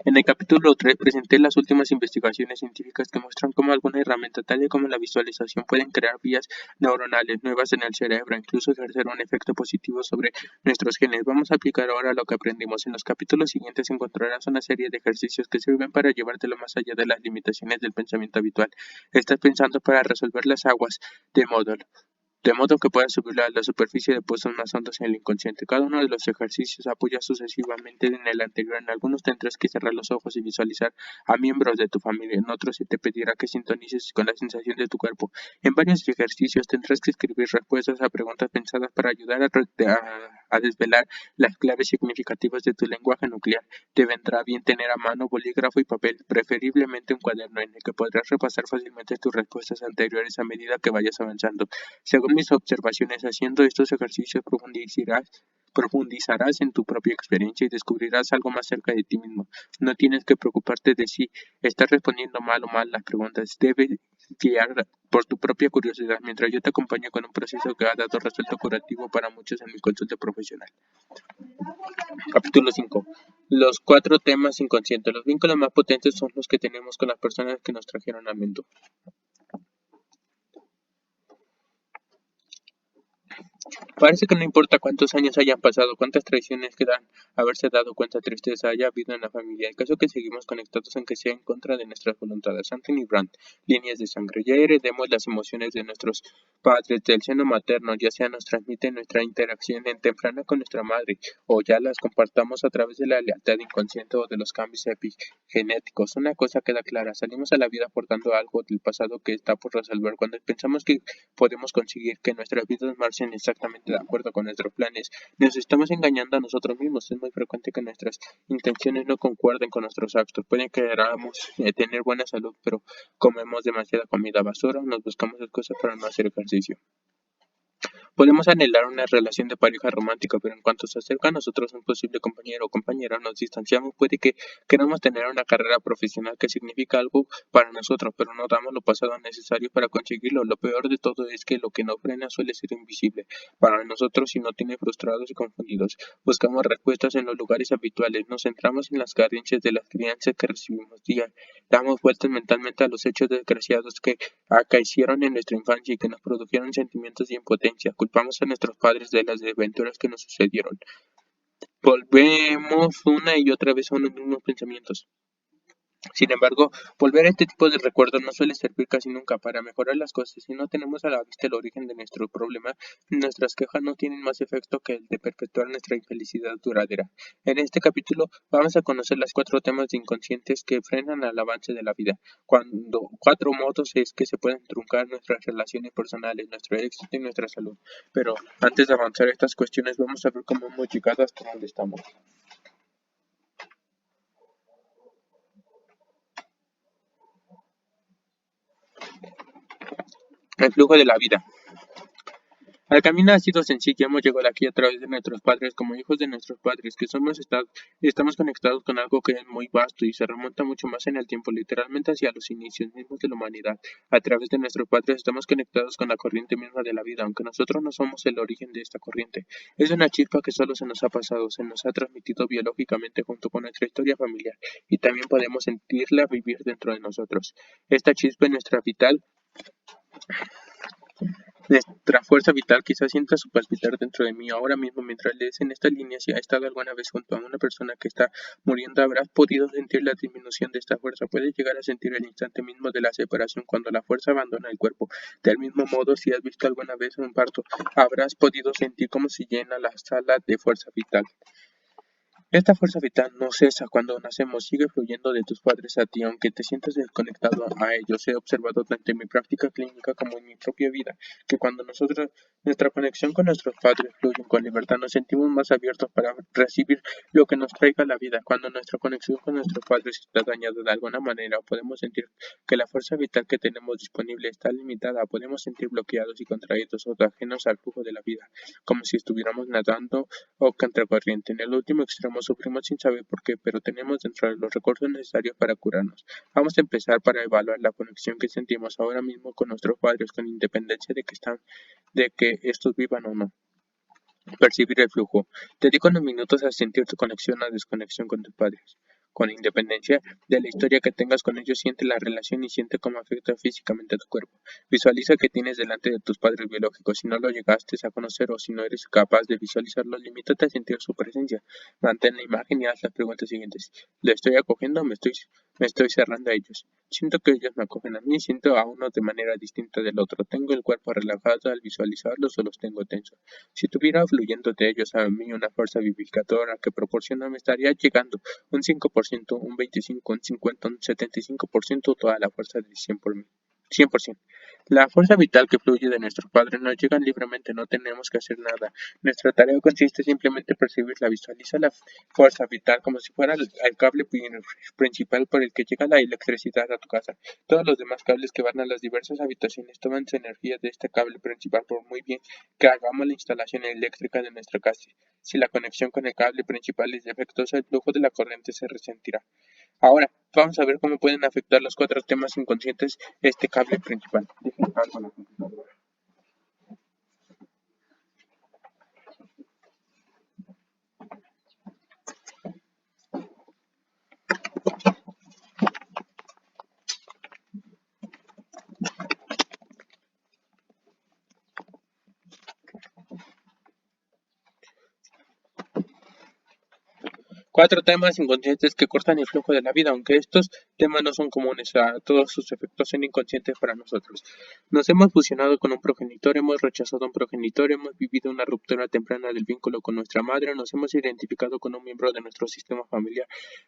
En el capítulo 3 presenté las últimas investigaciones científicas que muestran cómo alguna herramienta tal como la visualización pueden crear vías neuronales nuevas en el cerebro e incluso ejercer un efecto positivo sobre nuestros genes. Vamos a aplicar ahora lo que aprendimos. En los capítulos siguientes encontrarás una serie de ejercicios que sirven para llevártelo más allá de las limitaciones del pensamiento habitual. Estás pensando para resolver las aguas de módulo, de modo que puedas subir a la superficie de puestos más hondos en el inconsciente. Cada uno de los ejercicios apoya sucesivamente en el anterior. En algunos tendrás que cerrar los ojos y visualizar a miembros de tu familia. En otros se te pedirá que sintonices con la sensación de tu cuerpo. En varios ejercicios tendrás que escribir respuestas a preguntas pensadas para ayudar a desvelar las claves significativas de tu lenguaje nuclear. Te vendrá bien tener a mano bolígrafo y papel, preferiblemente un cuaderno en el que podrás repasar fácilmente tus respuestas anteriores a medida que vayas avanzando. Según mis observaciones, haciendo estos ejercicios profundizarás en tu propia experiencia y descubrirás algo más cerca de ti mismo. No tienes que preocuparte de si estás respondiendo mal o mal las preguntas. Debes guiar por tu propia curiosidad, mientras yo te acompaño con un proceso que ha dado resultado curativo para muchos en mi consulta profesional. Capítulo 5. Los 4 temas inconscientes. Los vínculos más potentes son los que tenemos con las personas que nos trajeron al mundo. Parece que no importa cuántos años hayan pasado, cuántas traiciones quedan haberse dado, cuánta tristeza haya habido en la familia. El caso es que seguimos conectados aunque sea en contra de nuestras voluntades. Anthony Brandt, líneas de sangre. Ya heredemos las emociones de nuestros padres del seno materno, ya sea nos transmiten nuestra interacción en temprana con nuestra madre, o ya las compartamos a través de la lealtad inconsciente o de los cambios epigenéticos. Una cosa queda clara, salimos a la vida portando algo del pasado que está por resolver. Cuando pensamos que podemos conseguir que nuestras vidas marchen exactamente de acuerdo con nuestros planes, nos estamos engañando a nosotros mismos. Es muy frecuente que nuestras intenciones no concuerden con nuestros actos. Pueden que queramos tener buena salud, pero comemos demasiada comida basura, nos buscamos excusas para no hacer ejercicio. Podemos anhelar una relación de pareja romántica, pero en cuanto se acerca a nosotros un posible compañero o compañera, nos distanciamos. Puede que queramos tener una carrera profesional que significa algo para nosotros, pero no damos lo pasado necesario para conseguirlo. Lo peor de todo es que lo que nos frena suele ser invisible para nosotros y nos tiene frustrados y confundidos. Buscamos respuestas en los lugares habituales, nos centramos en las carencias de las crianzas que recibimos día, damos vueltas mentalmente a los hechos desgraciados que acaecieron en nuestra infancia y que nos produjeron sentimientos de impotencia. Culpamos a nuestros padres de las desventuras que nos sucedieron. Volvemos una y otra vez a los mismos pensamientos. Sin embargo, volver a este tipo de recuerdos no suele servir casi nunca para mejorar las cosas. Si no tenemos a la vista el origen de nuestro problema, nuestras quejas no tienen más efecto que el de perpetuar nuestra infelicidad duradera. En este capítulo vamos a conocer los 4 temas inconscientes que frenan al avance de la vida. 4 modos es que se pueden truncar nuestras relaciones personales, nuestro éxito y nuestra salud. Pero antes de avanzar estas cuestiones, vamos a ver cómo hemos llegado hasta donde estamos. El flujo de la vida. El camino ha sido sencillo, hemos llegado aquí a través de nuestros padres, como hijos de nuestros padres, que estamos conectados con algo que es muy vasto y se remonta mucho más en el tiempo, literalmente hacia los inicios mismos de la humanidad. A través de nuestros padres estamos conectados con la corriente misma de la vida, aunque nosotros no somos el origen de esta corriente. Es una chispa que solo se nos ha pasado, se nos ha transmitido biológicamente junto con nuestra historia familiar, y también podemos sentirla vivir dentro de nosotros. Esta chispa es nuestra vital. Nuestra fuerza vital quizás sienta su palpitar dentro de mí ahora mismo mientras lees en esta línea. Si has estado alguna vez junto a una persona que está muriendo, habrás podido sentir la disminución de esta fuerza. Puedes llegar a sentir el instante mismo de la separación cuando la fuerza abandona el cuerpo. Del mismo modo, si has visto alguna vez un parto, habrás podido sentir cómo se llena la sala de fuerza vital. Esta fuerza vital no cesa cuando nacemos, sigue fluyendo de tus padres a ti, aunque te sientas desconectado a ellos. He observado tanto en mi práctica clínica como en mi propia vida, que cuando nuestra conexión con nuestros padres fluye con libertad, nos sentimos más abiertos para recibir lo que nos traiga la vida. Cuando nuestra conexión con nuestros padres está dañada de alguna manera, podemos sentir que la fuerza vital que tenemos disponible está limitada, podemos sentir bloqueados y contraídos o ajenos al flujo de la vida, como si estuviéramos nadando o contracorriente. En el último extremo sufrimos sin saber por qué, pero tenemos dentro de los recursos necesarios para curarnos. Vamos a empezar para evaluar la conexión que sentimos ahora mismo con nuestros padres, con independencia de que estos vivan o no. Percibir el flujo. Dedica unos minutos a sentir tu conexión o desconexión con tus padres. Con independencia de la historia que tengas con ellos, siente la relación y siente cómo afecta físicamente a tu cuerpo. Visualiza que tienes delante de tus padres biológicos. Si no lo llegaste a conocer o si no eres capaz de visualizarlo, limítate a sentir su presencia. Mantén la imagen y haz las preguntas siguientes. ¿Le estoy acogiendo o me estoy cerrando a ellos? Siento que ellos me acogen a mí, siento a uno de manera distinta del otro. Tengo el cuerpo relajado al visualizarlos o los tengo tensos. Si estuviera fluyendo de ellos a mí una fuerza vivificadora que proporciona, me estaría llegando un 5%, un 25%, un 50%, un 75%, toda la fuerza del 100%. La fuerza vital que fluye de nuestros padres nos llega libremente, no tenemos que hacer nada. Nuestra tarea consiste simplemente en percibirla. Visualiza la fuerza vital como si fuera el cable principal por el que llega la electricidad a tu casa. Todos los demás cables que van a las diversas habitaciones toman su energía de este cable principal, por muy bien que hagamos la instalación eléctrica de nuestra casa. Si la conexión con el cable principal es defectuosa, el flujo de la corriente se resentirá. Ahora, vamos a ver cómo pueden afectar los cuatro temas inconscientes este cable principal. Déjenme apago la computadora. Cuatro temas inconscientes que cortan el flujo de la vida, aunque estos temas no son comunes, todos sus efectos son inconscientes para nosotros. Nos hemos fusionado con un progenitor, hemos rechazado a un progenitor, hemos vivido una ruptura temprana del vínculo con nuestra madre, nos hemos identificado con un miembro de nuestro sistema familiar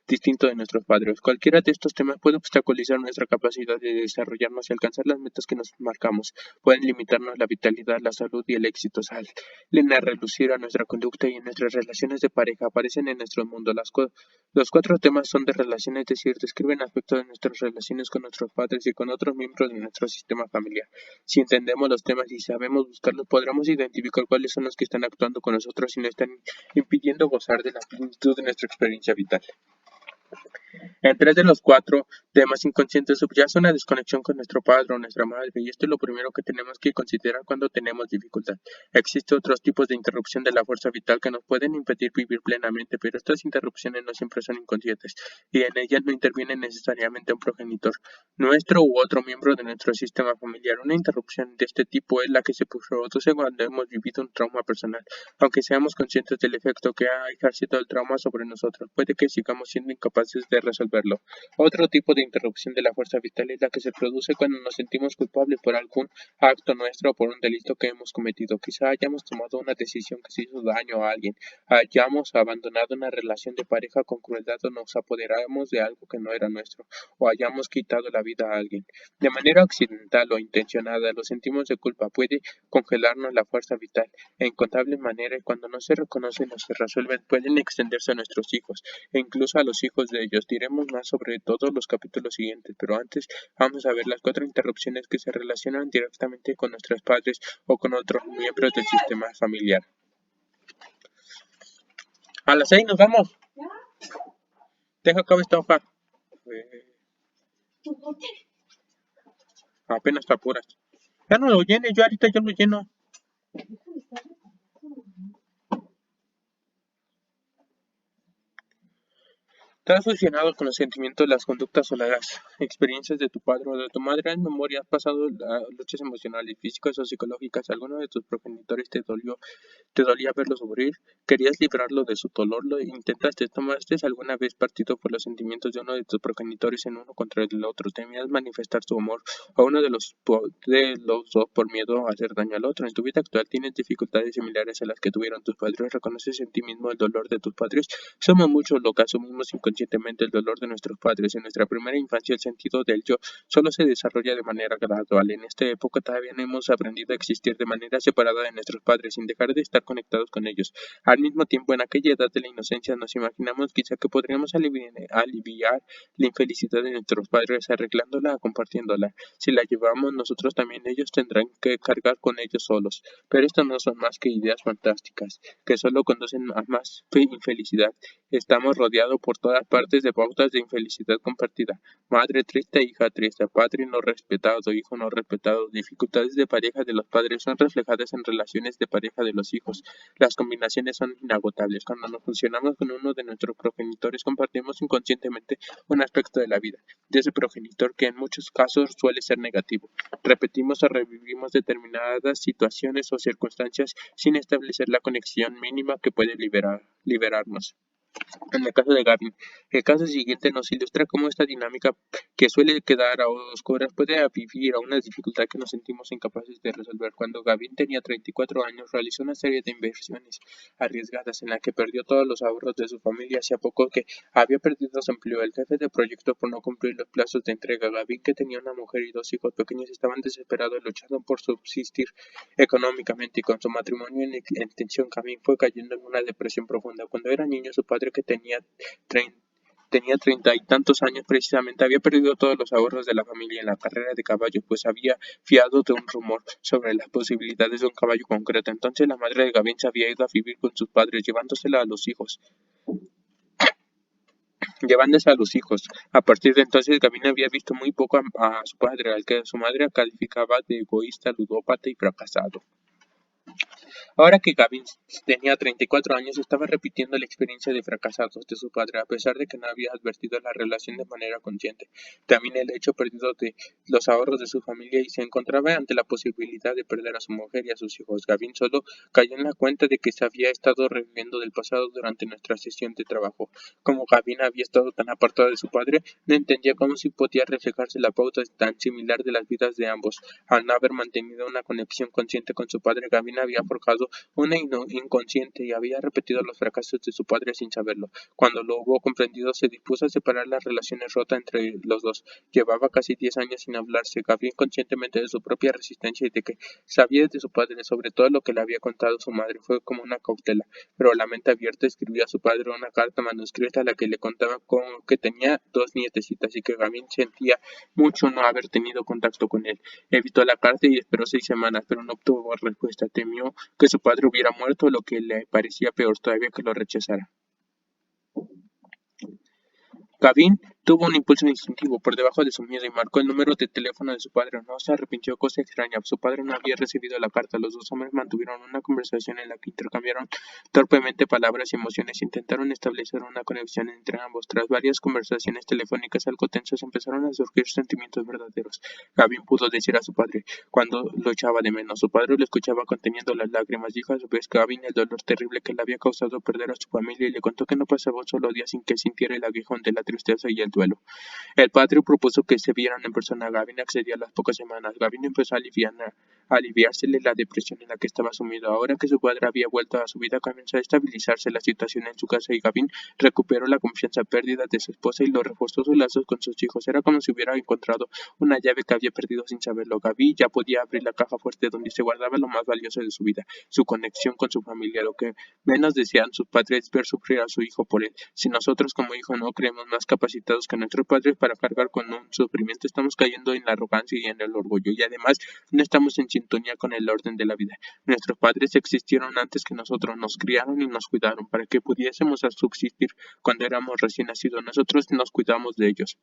distinto de nuestros padres. Cualquiera de estos temas puede obstaculizar nuestra capacidad de desarrollarnos y alcanzar las metas que nos marcamos. Pueden limitarnos la vitalidad, la salud y el éxito. Salen a relucir a nuestra conducta y en nuestras relaciones de pareja, aparecen en nuestro mundo. Los cuatro temas son de relación, es decir, describen aspectos de nuestras relaciones con nuestros padres y con otros miembros de nuestro sistema familiar. Si entendemos los temas y sabemos buscarlos, podremos identificar cuáles son los que están actuando con nosotros y nos están impidiendo gozar de la plenitud de nuestra experiencia vital. En tres de los cuatro temas inconscientes subyace una desconexión con nuestro padre o nuestra madre, y esto es lo primero que tenemos que considerar cuando tenemos dificultad. Existen otros tipos de interrupción de la fuerza vital que nos pueden impedir vivir plenamente, pero estas interrupciones no siempre son inconscientes, y en ellas no interviene necesariamente un progenitor nuestro u otro miembro de nuestro sistema familiar. Una interrupción de este tipo es la que se produce cuando hemos vivido un trauma personal. Aunque seamos conscientes del efecto que ha ejercido el trauma sobre nosotros, puede que sigamos siendo incapaces de resolverlo. Otro tipo de interrupción de la fuerza vital es la que se produce cuando nos sentimos culpables por algún acto nuestro o por un delito que hemos cometido. Quizá hayamos tomado una decisión que se hizo daño a alguien, hayamos abandonado una relación de pareja con crueldad o nos apoderamos de algo que no era nuestro, o hayamos quitado la vida a alguien. De manera accidental o intencionada, los sentimos de culpa puede congelarnos la fuerza vital en incontables maneras, y cuando no se reconocen o se resuelven pueden extenderse a nuestros hijos e incluso a los hijos de ellos. Diremos más sobre todos los capítulos siguientes, pero antes vamos a ver las 4 interrupciones que se relacionan directamente con nuestros padres o con otros miembros del sistema familiar. A las 6 nos vamos. Deja acá esta hoja. Apenas te apuras. Ya no lo llenes, yo ahorita ya lo lleno. ¿Estás fusionado con los sentimientos, las conductas o las experiencias de tu padre o de tu madre? En memoria, has pasado luchas emocionales, físicas o psicológicas. ¿Alguno de tus progenitores te dolía verlo sufrir? ¿Querías librarlo de su dolor? ¿Lo intentaste? ¿Tomaste alguna vez partido por los sentimientos de uno de tus progenitores en uno contra el otro? ¿Temías manifestar tu amor a uno de los dos por miedo a hacer daño al otro? ¿En tu vida actual tienes dificultades similares a las que tuvieron tus padres? ¿Reconoces en ti mismo el dolor de tus padres? Somos muchos los que asumimos inconscientemente el dolor de nuestros padres. En nuestra primera infancia el sentido del yo solo se desarrolla de manera gradual. En esta época todavía no hemos aprendido a existir de manera separada de nuestros padres sin dejar de estar conectados con ellos. Al mismo tiempo, en aquella edad de la inocencia nos imaginamos quizá que podríamos aliviar la infelicidad de nuestros padres arreglándola o compartiéndola. Si la llevamos nosotros también, ellos tendrán que cargar con ellos solos. Pero estas no son más que ideas fantásticas que solo conducen a más infelicidad. Estamos rodeados por todas partes de pautas de infelicidad compartida. Madre triste, hija triste, padre no respetado, hijo no respetado. Dificultades de pareja de los padres son reflejadas en relaciones de pareja de los hijos. Las combinaciones son inagotables. Cuando nos fusionamos con uno de nuestros progenitores, compartimos inconscientemente un aspecto de la vida de ese progenitor que en muchos casos suele ser negativo. Repetimos o revivimos determinadas situaciones o circunstancias sin establecer la conexión mínima que puede liberarnos. En el caso de Gavin, el caso siguiente nos ilustra cómo esta dinámica que suele quedar a oscuras puede vivir a una dificultad que nos sentimos incapaces de resolver. Cuando Gavin tenía 34 años, realizó una serie de inversiones arriesgadas en la que perdió todos los ahorros de su familia. Hacía poco que había perdido su empleo. El jefe de proyecto, por no cumplir los plazos de entrega, Gavin, que tenía una mujer y 2 hijos pequeños, estaban desesperados luchando por subsistir económicamente, y con su matrimonio en tensión, Gavin fue cayendo en una depresión profunda. Cuando era niño, su padre, que tenía 30 y tantos años precisamente, había perdido todos los ahorros de la familia en la carrera de caballos, pues había fiado de un rumor sobre las posibilidades de un caballo concreto. Entonces la madre de Gavin se había ido a vivir con sus padres, llevándose a los hijos. A partir de entonces, Gavin había visto muy poco a su padre, al que su madre calificaba de egoísta, ludópata y fracasado. Ahora que Gavin tenía 34 años, estaba repitiendo la experiencia de fracasados de su padre, a pesar de que no había advertido la relación de manera consciente. También el hecho perdido de los ahorros de su familia, y se encontraba ante la posibilidad de perder a su mujer y a sus hijos. Gavin solo cayó en la cuenta de que se había estado reviviendo del pasado durante nuestra sesión de trabajo. Como Gavin había estado tan apartado de su padre, no entendía cómo si podía reflejarse la pauta tan similar de las vidas de ambos. Al no haber mantenido una conexión consciente con su padre, Gavin había forjado una inconsciente y había repetido los fracasos de su padre sin saberlo. Cuando lo hubo comprendido, se dispuso a separar las relaciones rotas entre los dos. Llevaba casi 10 años sin hablarse. Gavin, conscientemente de su propia resistencia y de que sabía de su padre sobre todo lo que le había contado su madre, fue como una cautela, pero la mente abierta escribió a su padre una carta manuscrita a la que le contaba que tenía 2 nietecitas y que Gavin sentía mucho no haber tenido contacto con él. Evitó la carta y esperó 6 semanas, pero no obtuvo respuesta. Temió que su padre hubiera muerto, lo que le parecía peor todavía que lo rechazara. Gavin tuvo un impulso instintivo por debajo de su miedo y marcó el número de teléfono de su padre. No se arrepintió, cosa extraña. Su padre no había recibido la carta. Los dos hombres mantuvieron una conversación en la que intercambiaron torpemente palabras y emociones. Intentaron establecer una conexión entre ambos. Tras varias conversaciones telefónicas algo tensas, empezaron a surgir sentimientos verdaderos. Gavin pudo decir a su padre cuando lo echaba de menos. Su padre lo escuchaba conteniendo las lágrimas. Dijo a su vez Gavin el dolor terrible que le había causado perder a su familia y le contó que no pasaba un solo día sin que sintiera el aguijón de la tristeza y el duelo. El padre propuso que se vieran en persona. Gavin accedió a las pocas semanas. Gavin empezó a aliviársele la depresión en la que estaba sumido. Ahora que su padre había vuelto a su vida, comenzó a estabilizarse la situación en su casa y Gavin recuperó la confianza perdida de su esposa y lo reforzó sus lazos con sus hijos. Era como si hubiera encontrado una llave que había perdido sin saberlo. Gavin ya podía abrir la caja fuerte donde se guardaba lo más valioso de su vida, su conexión con su familia. Lo que menos desean sus padres es ver sufrir a su hijo por él. Si nosotros como hijos no creemos más capacitados que nuestros padres para cargar con un sufrimiento, estamos cayendo en la arrogancia y en el orgullo, y además no estamos en sintonía con el orden de la vida. Nuestros padres existieron antes que nosotros, nos criaron y nos cuidaron para que pudiésemos subsistir cuando éramos recién nacidos. Nosotros nos cuidamos de ellos.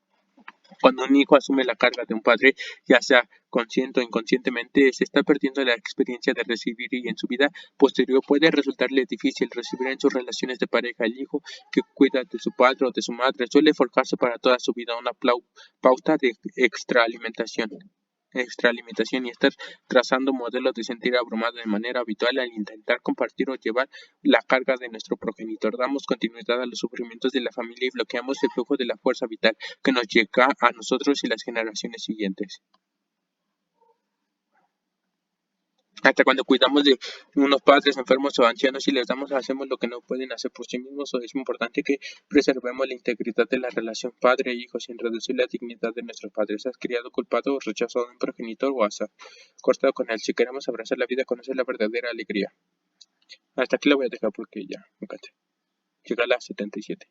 Cuando un hijo asume la carga de un padre, ya sea consciente o inconscientemente, se está perdiendo la experiencia de recibir, y en su vida posterior puede resultarle difícil recibir en sus relaciones de pareja. El hijo que cuida de su padre o de su madre suele forjarse para toda su vida una pauta de extralimitación y estar trazando modelos de sentir abrumado de manera habitual al intentar compartir o llevar la carga de nuestro progenitor. Damos continuidad a los sufrimientos de la familia y bloqueamos el flujo de la fuerza vital que nos llega a nosotros y las generaciones siguientes. Hasta cuando cuidamos de unos padres enfermos o ancianos y les hacemos lo que no pueden hacer por sí mismos, es importante que preservemos la integridad de la relación padre-hijo sin reducir la dignidad de nuestros padres. Has criado, culpado o rechazado a un progenitor o has cortado con él. Si queremos abrazar la vida, conocer la verdadera alegría. Hasta aquí la voy a dejar porque ya me encanta. Llega a las 77.